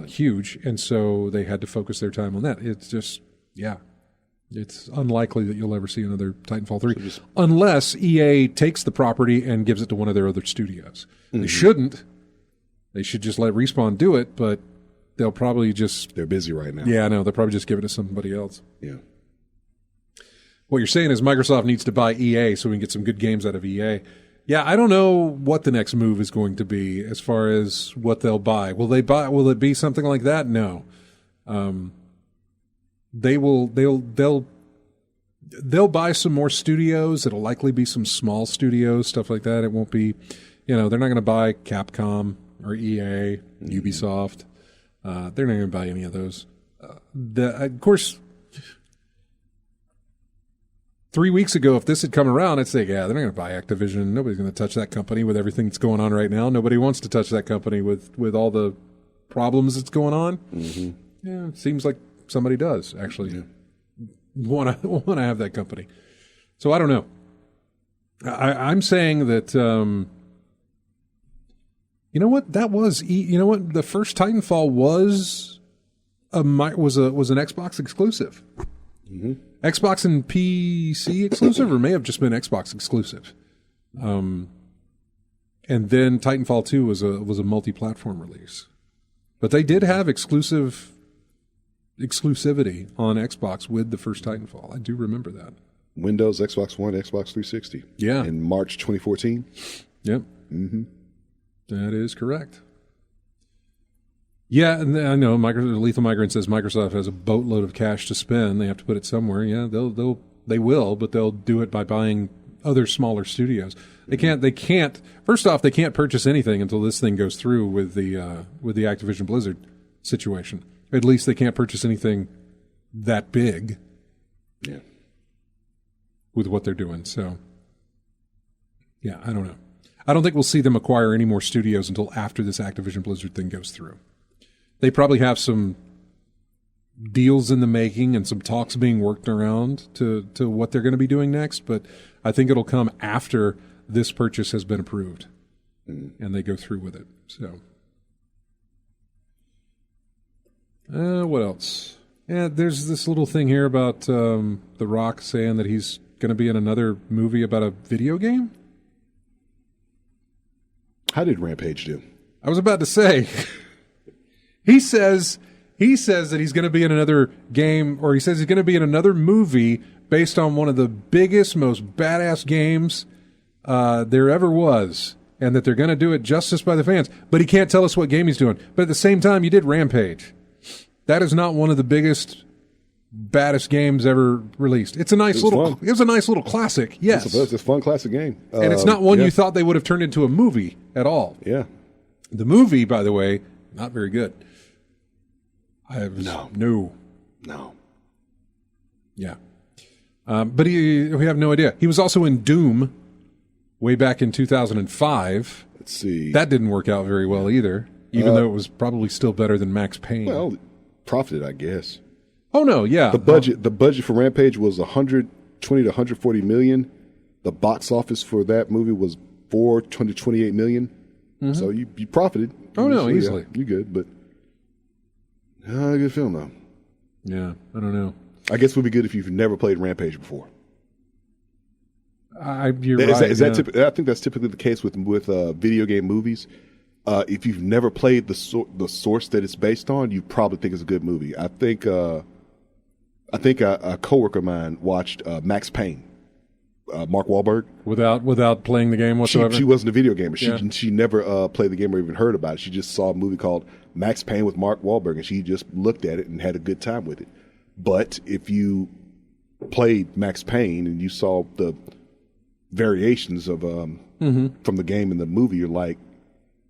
huge, and so they had to focus their time on that. It's just, it's unlikely that you'll ever see another Titanfall 3 unless EA takes the property and gives it to one of their other studios. Mm-hmm. They shouldn't. They should just let Respawn do it, but they'll probably just... They're busy right now. Yeah, I know. They'll probably just give it to somebody else. Yeah. What you're saying is Microsoft needs to buy EA so we can get some good games out of EA. Yeah, I don't know what the next move is going to be as far as what they'll buy. Will it be something like that? No. They'll buy some more studios. It'll likely be some small studios, stuff like that. It won't be, they're not going to buy Capcom or EA, Ubisoft. They're not going to buy any of those. Of course, 3 weeks ago, if this had come around, I'd say, yeah, they're not going to buy Activision. Nobody's going to touch that company with everything that's going on right now. Nobody wants to touch that company with all the problems that's going on. Mm-hmm. Yeah, it seems like somebody does actually want to have that company. So I don't know. I'm saying that the first Titanfall was an Xbox exclusive. Mm-hmm. Xbox and PC exclusive, or may have just been Xbox exclusive. And then Titanfall 2 was a multi-platform release. But they did have exclusivity on Xbox with the first Titanfall. I do remember that. Windows, Xbox One, Xbox 360. Yeah. In March 2014. Yep. Mm-hmm. That is correct. Yeah, and I know Lethal Migrant says Microsoft has a boatload of cash to spend. They have to put it somewhere. Yeah, they will, but they'll do it by buying other smaller studios. They can't. First off, they can't purchase anything until this thing goes through with the Activision Blizzard situation. At least they can't purchase anything that big. Yeah. With what they're doing, so yeah, I don't know. I don't think we'll see them acquire any more studios until after this Activision Blizzard thing goes through. They probably have some deals in the making and some talks being worked around to what they're going to be doing next, but I think it'll come after this purchase has been approved and they go through with it. So, what else? Yeah, there's this little thing here about The Rock saying that he's going to be in another movie about a video game. How did Rampage do? I was about to say... He says that he's going to be in another game, or he says he's going to be in another movie based on one of the biggest, most badass games there ever was, and that they're going to do it justice by the fans. But he can't tell us what game he's doing. But at the same time, you did Rampage. That is not one of the biggest, baddest games ever released. It was a nice little classic. Yes, it's a fun classic game, and it's not one you thought they would have turned into a movie at all. Yeah, the movie, by the way, not very good. No. Yeah. But we have no idea. He was also in Doom way back in 2005. Let's see. That didn't work out very well either, even though it was probably still better than Max Payne. Well, profited, I guess. Oh, no, yeah. The budget for Rampage was 120 to 140 million. The box office for that movie was 428 million. Mm-hmm. So you profited. Oh, no, easily. Yeah, you good, but... good film, though. Yeah, I don't know. I guess it would be good if you've never played Rampage before. You're right. I think that's typically the case with video game movies. If you've never played the source that it's based on, you probably think it's a good movie. I think a coworker of mine watched Max Payne, Mark Wahlberg, without playing the game whatsoever. She wasn't a video gamer. She never played the game or even heard about it. She just saw a movie called Max Payne with Mark Wahlberg, and she just looked at it and had a good time with it. But if you played Max Payne and you saw the variations of from the game and the movie, you're like,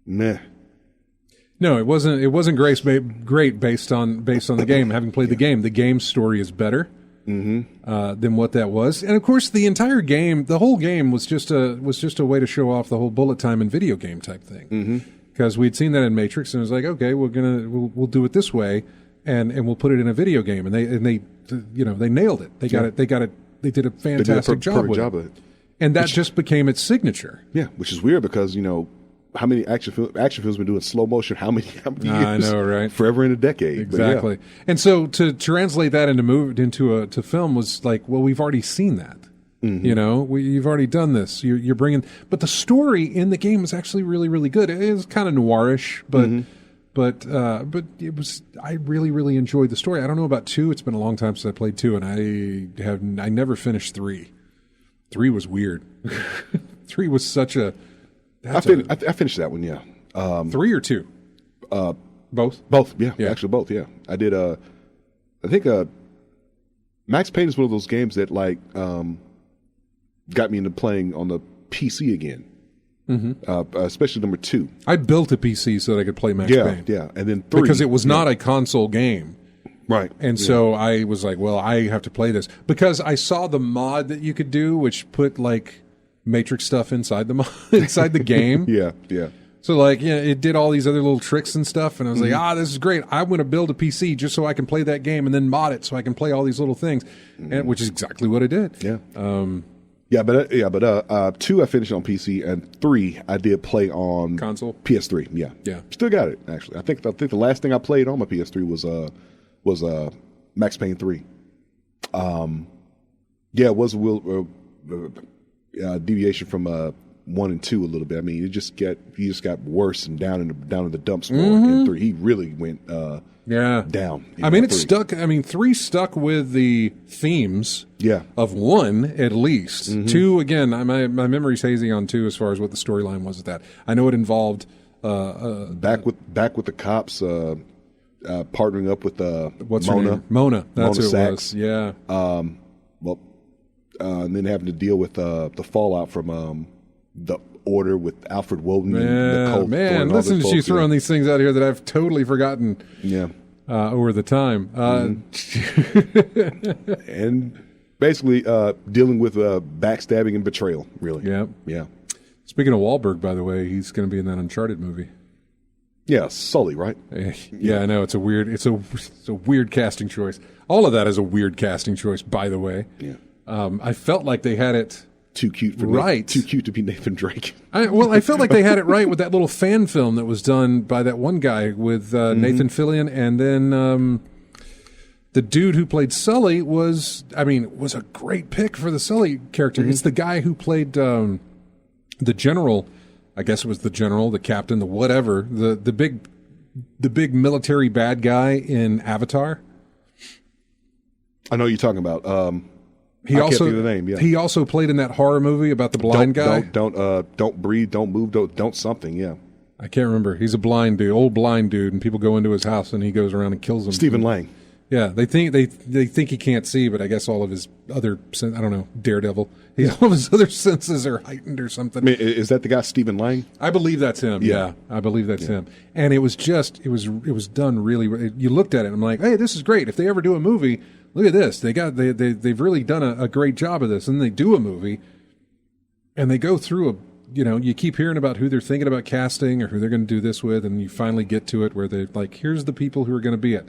meh. No, it wasn't great based on the game. Having played the game story is better than what that was. And of course, the whole game was just a way to show off the whole bullet time and video game type thing. Because we'd seen that in Matrix, and it was like, okay, we'll do it this way, and we'll put it in a video game, and they nailed it. They got it. They did a fantastic job with it. And that just became its signature. Yeah, which is weird because how many action films been doing slow motion? How many years? I know, right? Forever in a decade. Exactly. Yeah. And so to translate that into film was like, well, we've already seen that. You've already done this. You're bringing, but the story in the game was actually really, really good. It was kind of noirish, but it was. I really, really enjoyed the story. I don't know about 2. It's been a long time since I played 2, and I never finished 3. 3 was weird. 3 was such a... I finished that one, yeah. 3 or 2? Both? Both, yeah. Actually, both, yeah. I did, I think Max Payne is one of those games that, like, got me into playing on the PC again. Especially number 2. I built a PC so that I could play Max Payne. Yeah, and then 3. Because it was not a console game. Right. And so I was like, well, I have to play this. Because I saw the mod that you could do, which put, like, Matrix stuff inside the inside the game. Yeah. So, like, it did all these other little tricks and stuff. And I was like, this is great. I'm going to build a PC just so I can play that game and then mod it so I can play all these little things, and which is exactly what I did. Yeah. But 2 I finished on PC, and 3 I did play on console, PS3. Yeah. Still got it, actually. I think the last thing I played on my PS3 was Max Payne 3. It was a deviation from 1 and 2 a little bit. I mean, he just got worse and down in the dumps more. In 3, he really went down. I mean, it stuck. I mean, 3 stuck with the themes. Of 1 at least. 2, again, my memory's hazy on 2 as far as what the storyline was with that. I know it involved back with the cops. Partnering up with what's Mona. Her name? Mona. That's Mona who it Sachs. was. Yeah. And then having to deal with the fallout from the Order with Alfred Woden. Yeah, and Nicole man, listen to you throwing these things out here that I've totally forgotten. Yeah. Over the time. And basically dealing with backstabbing and betrayal, really. Yeah. Speaking of Wahlberg, by the way, he's going to be in that Uncharted movie. Yeah, Sully, right? Yeah, I know. It's a weird casting choice. All of that is a weird casting choice, by the way. Yeah. I felt like they had it too cute for too cute to be Nathan Drake. I felt like they had it right with that little fan film that was done by that one guy with Nathan Fillion, and then the dude who played Sully was a great pick for the Sully character. It's the guy who played the general. I guess it was the general, the captain, the whatever, the big military bad guy in Avatar. I know what you're talking about. He I also can't think of the name. Yeah. He also played in that horror movie about the blind guy. Don't breathe, don't move, don't something. Yeah. I can't remember. He's a blind dude, old blind dude, and people go into his house and he goes around and kills them. Stephen Lang. Yeah, they think he can't see, but I guess all of his other Daredevil. All of his other senses are heightened or something. I mean, is that the guy Stephen Lang? I believe that's him. Yeah, I believe that's him. And it was done really. You looked at it and I'm like, hey, this is great. If they ever do a movie, look at this. They've really done a great job of this. And they do a movie, and they go through you keep hearing about who they're thinking about casting or who they're going to do this with, and you finally get to it where they're like, here's the people who are going to be it.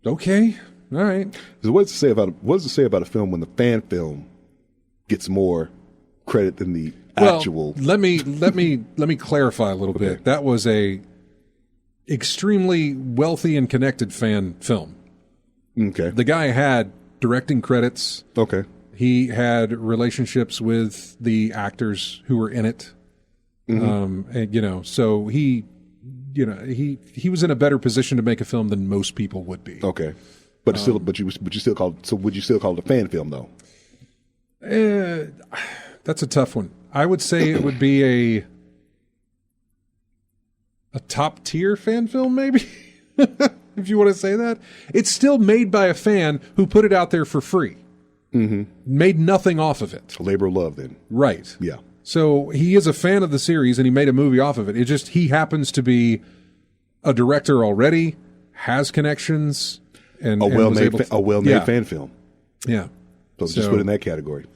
Okay, all right. So what does it say about a film when the fan film gets more credit than the actual? Let me clarify a little bit. That was a extremely wealthy and connected fan film. Okay. The guy had directing credits. Okay. He had relationships with the actors who were in it. And, so he was in a better position to make a film than most people would be. Okay. But would you still call it a fan film though? That's a tough one. I would say it would be a top tier fan film, maybe. If you want to say that. It's still made by a fan who put it out there for free. Made nothing off of it. A labor of love then. Right. Yeah. So he is a fan of the series and he made a movie off of it. It just, he happens to be a director already, has connections, and a well-made fan film. Yeah. So just put it in that category.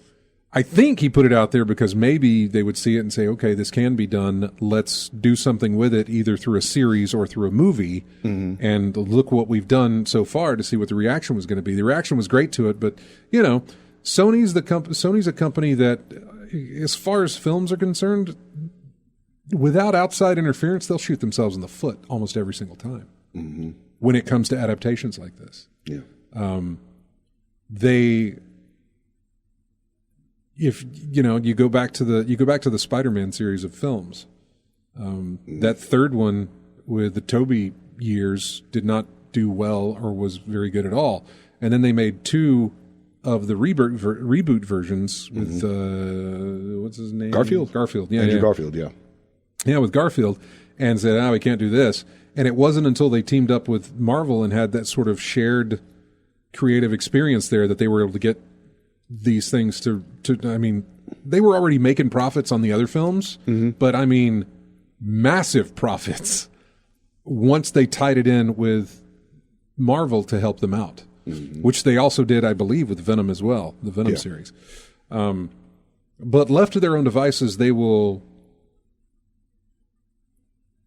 I think he put it out there because maybe they would see it and say, okay, this can be done. Let's do something with it, either through a series or through a movie. And look what we've done so far to see what the reaction was going to be. The reaction was great to it, but Sony's a company that, as far as films are concerned, without outside interference, they'll shoot themselves in the foot almost every single time when it comes to adaptations like this. Yeah. If you go back to the Spider-Man series of films, that third one with the Tobey years did not do well or was very good at all, and then they made 2 of the reboot versions with what's his name? Garfield. Yeah, Andrew Garfield. Yeah. Yeah, with Garfield, and said, we can't do this. And it wasn't until they teamed up with Marvel and had that sort of shared creative experience there that they were able to get these things to I mean, they were already making profits on the other films, but I mean, massive profits once they tied it in with Marvel to help them out, which they also did, I believe, with Venom as well, the Venom series. But left to their own devices, they will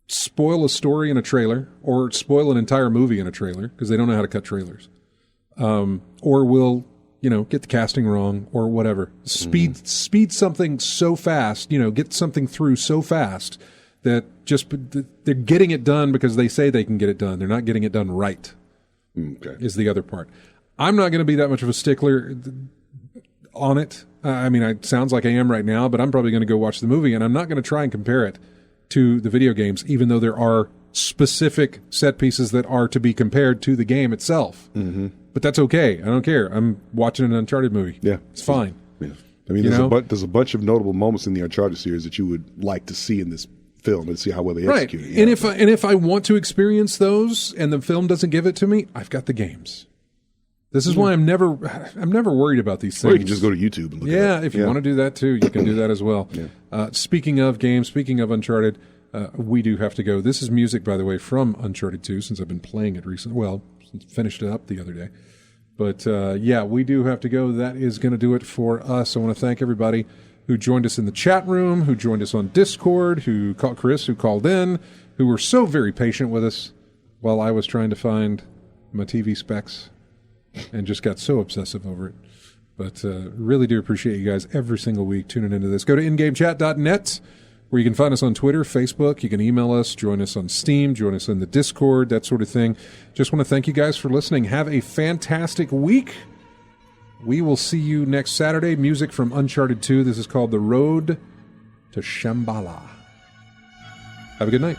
spoil a story in a trailer or spoil an entire movie in a trailer because they don't know how to cut trailers. Or will, get the casting wrong or whatever. Speed something so fast, get something through so fast that they're getting it done because they say they can get it done. They're not getting it done right. Okay. Is the other part. I'm not going to be that much of a stickler on it. I mean, it sounds like I am right now, but I'm probably going to go watch the movie, and I'm not going to try and compare it to the video games, even though there are specific set pieces that are to be compared to the game itself. But that's okay. I don't care. I'm watching an Uncharted movie. Yeah. It's fine. Yeah. I mean, there's a bunch of notable moments in the Uncharted series that you would like to see in this film and see how well they execute it. And if I want to experience those and the film doesn't give it to me, I've got the games. This is why I'm never worried about these things. Or you can just go to YouTube and look at it. If you want to do that too, you can do that as well. Speaking of games, speaking of Uncharted, we do have to go. This is music, by the way, from Uncharted 2, since I've been playing it recently. Well, finished it up the other day. But we do have to go. That is going to do it for us. I want to thank everybody who joined us in the chat room, who joined us on Discord, Chris, who called in, who were so very patient with us while I was trying to find my TV specs and just got so obsessive over it. But really do appreciate you guys every single week tuning into this. Go to ingamechat.net, where you can find us on Twitter, Facebook. You can email us, join us on Steam, join us in the Discord, that sort of thing. Just want to thank you guys for listening. Have a fantastic week. We will see you next Saturday. Music from Uncharted 2. This is called The Road to Shambhala. Have a good night.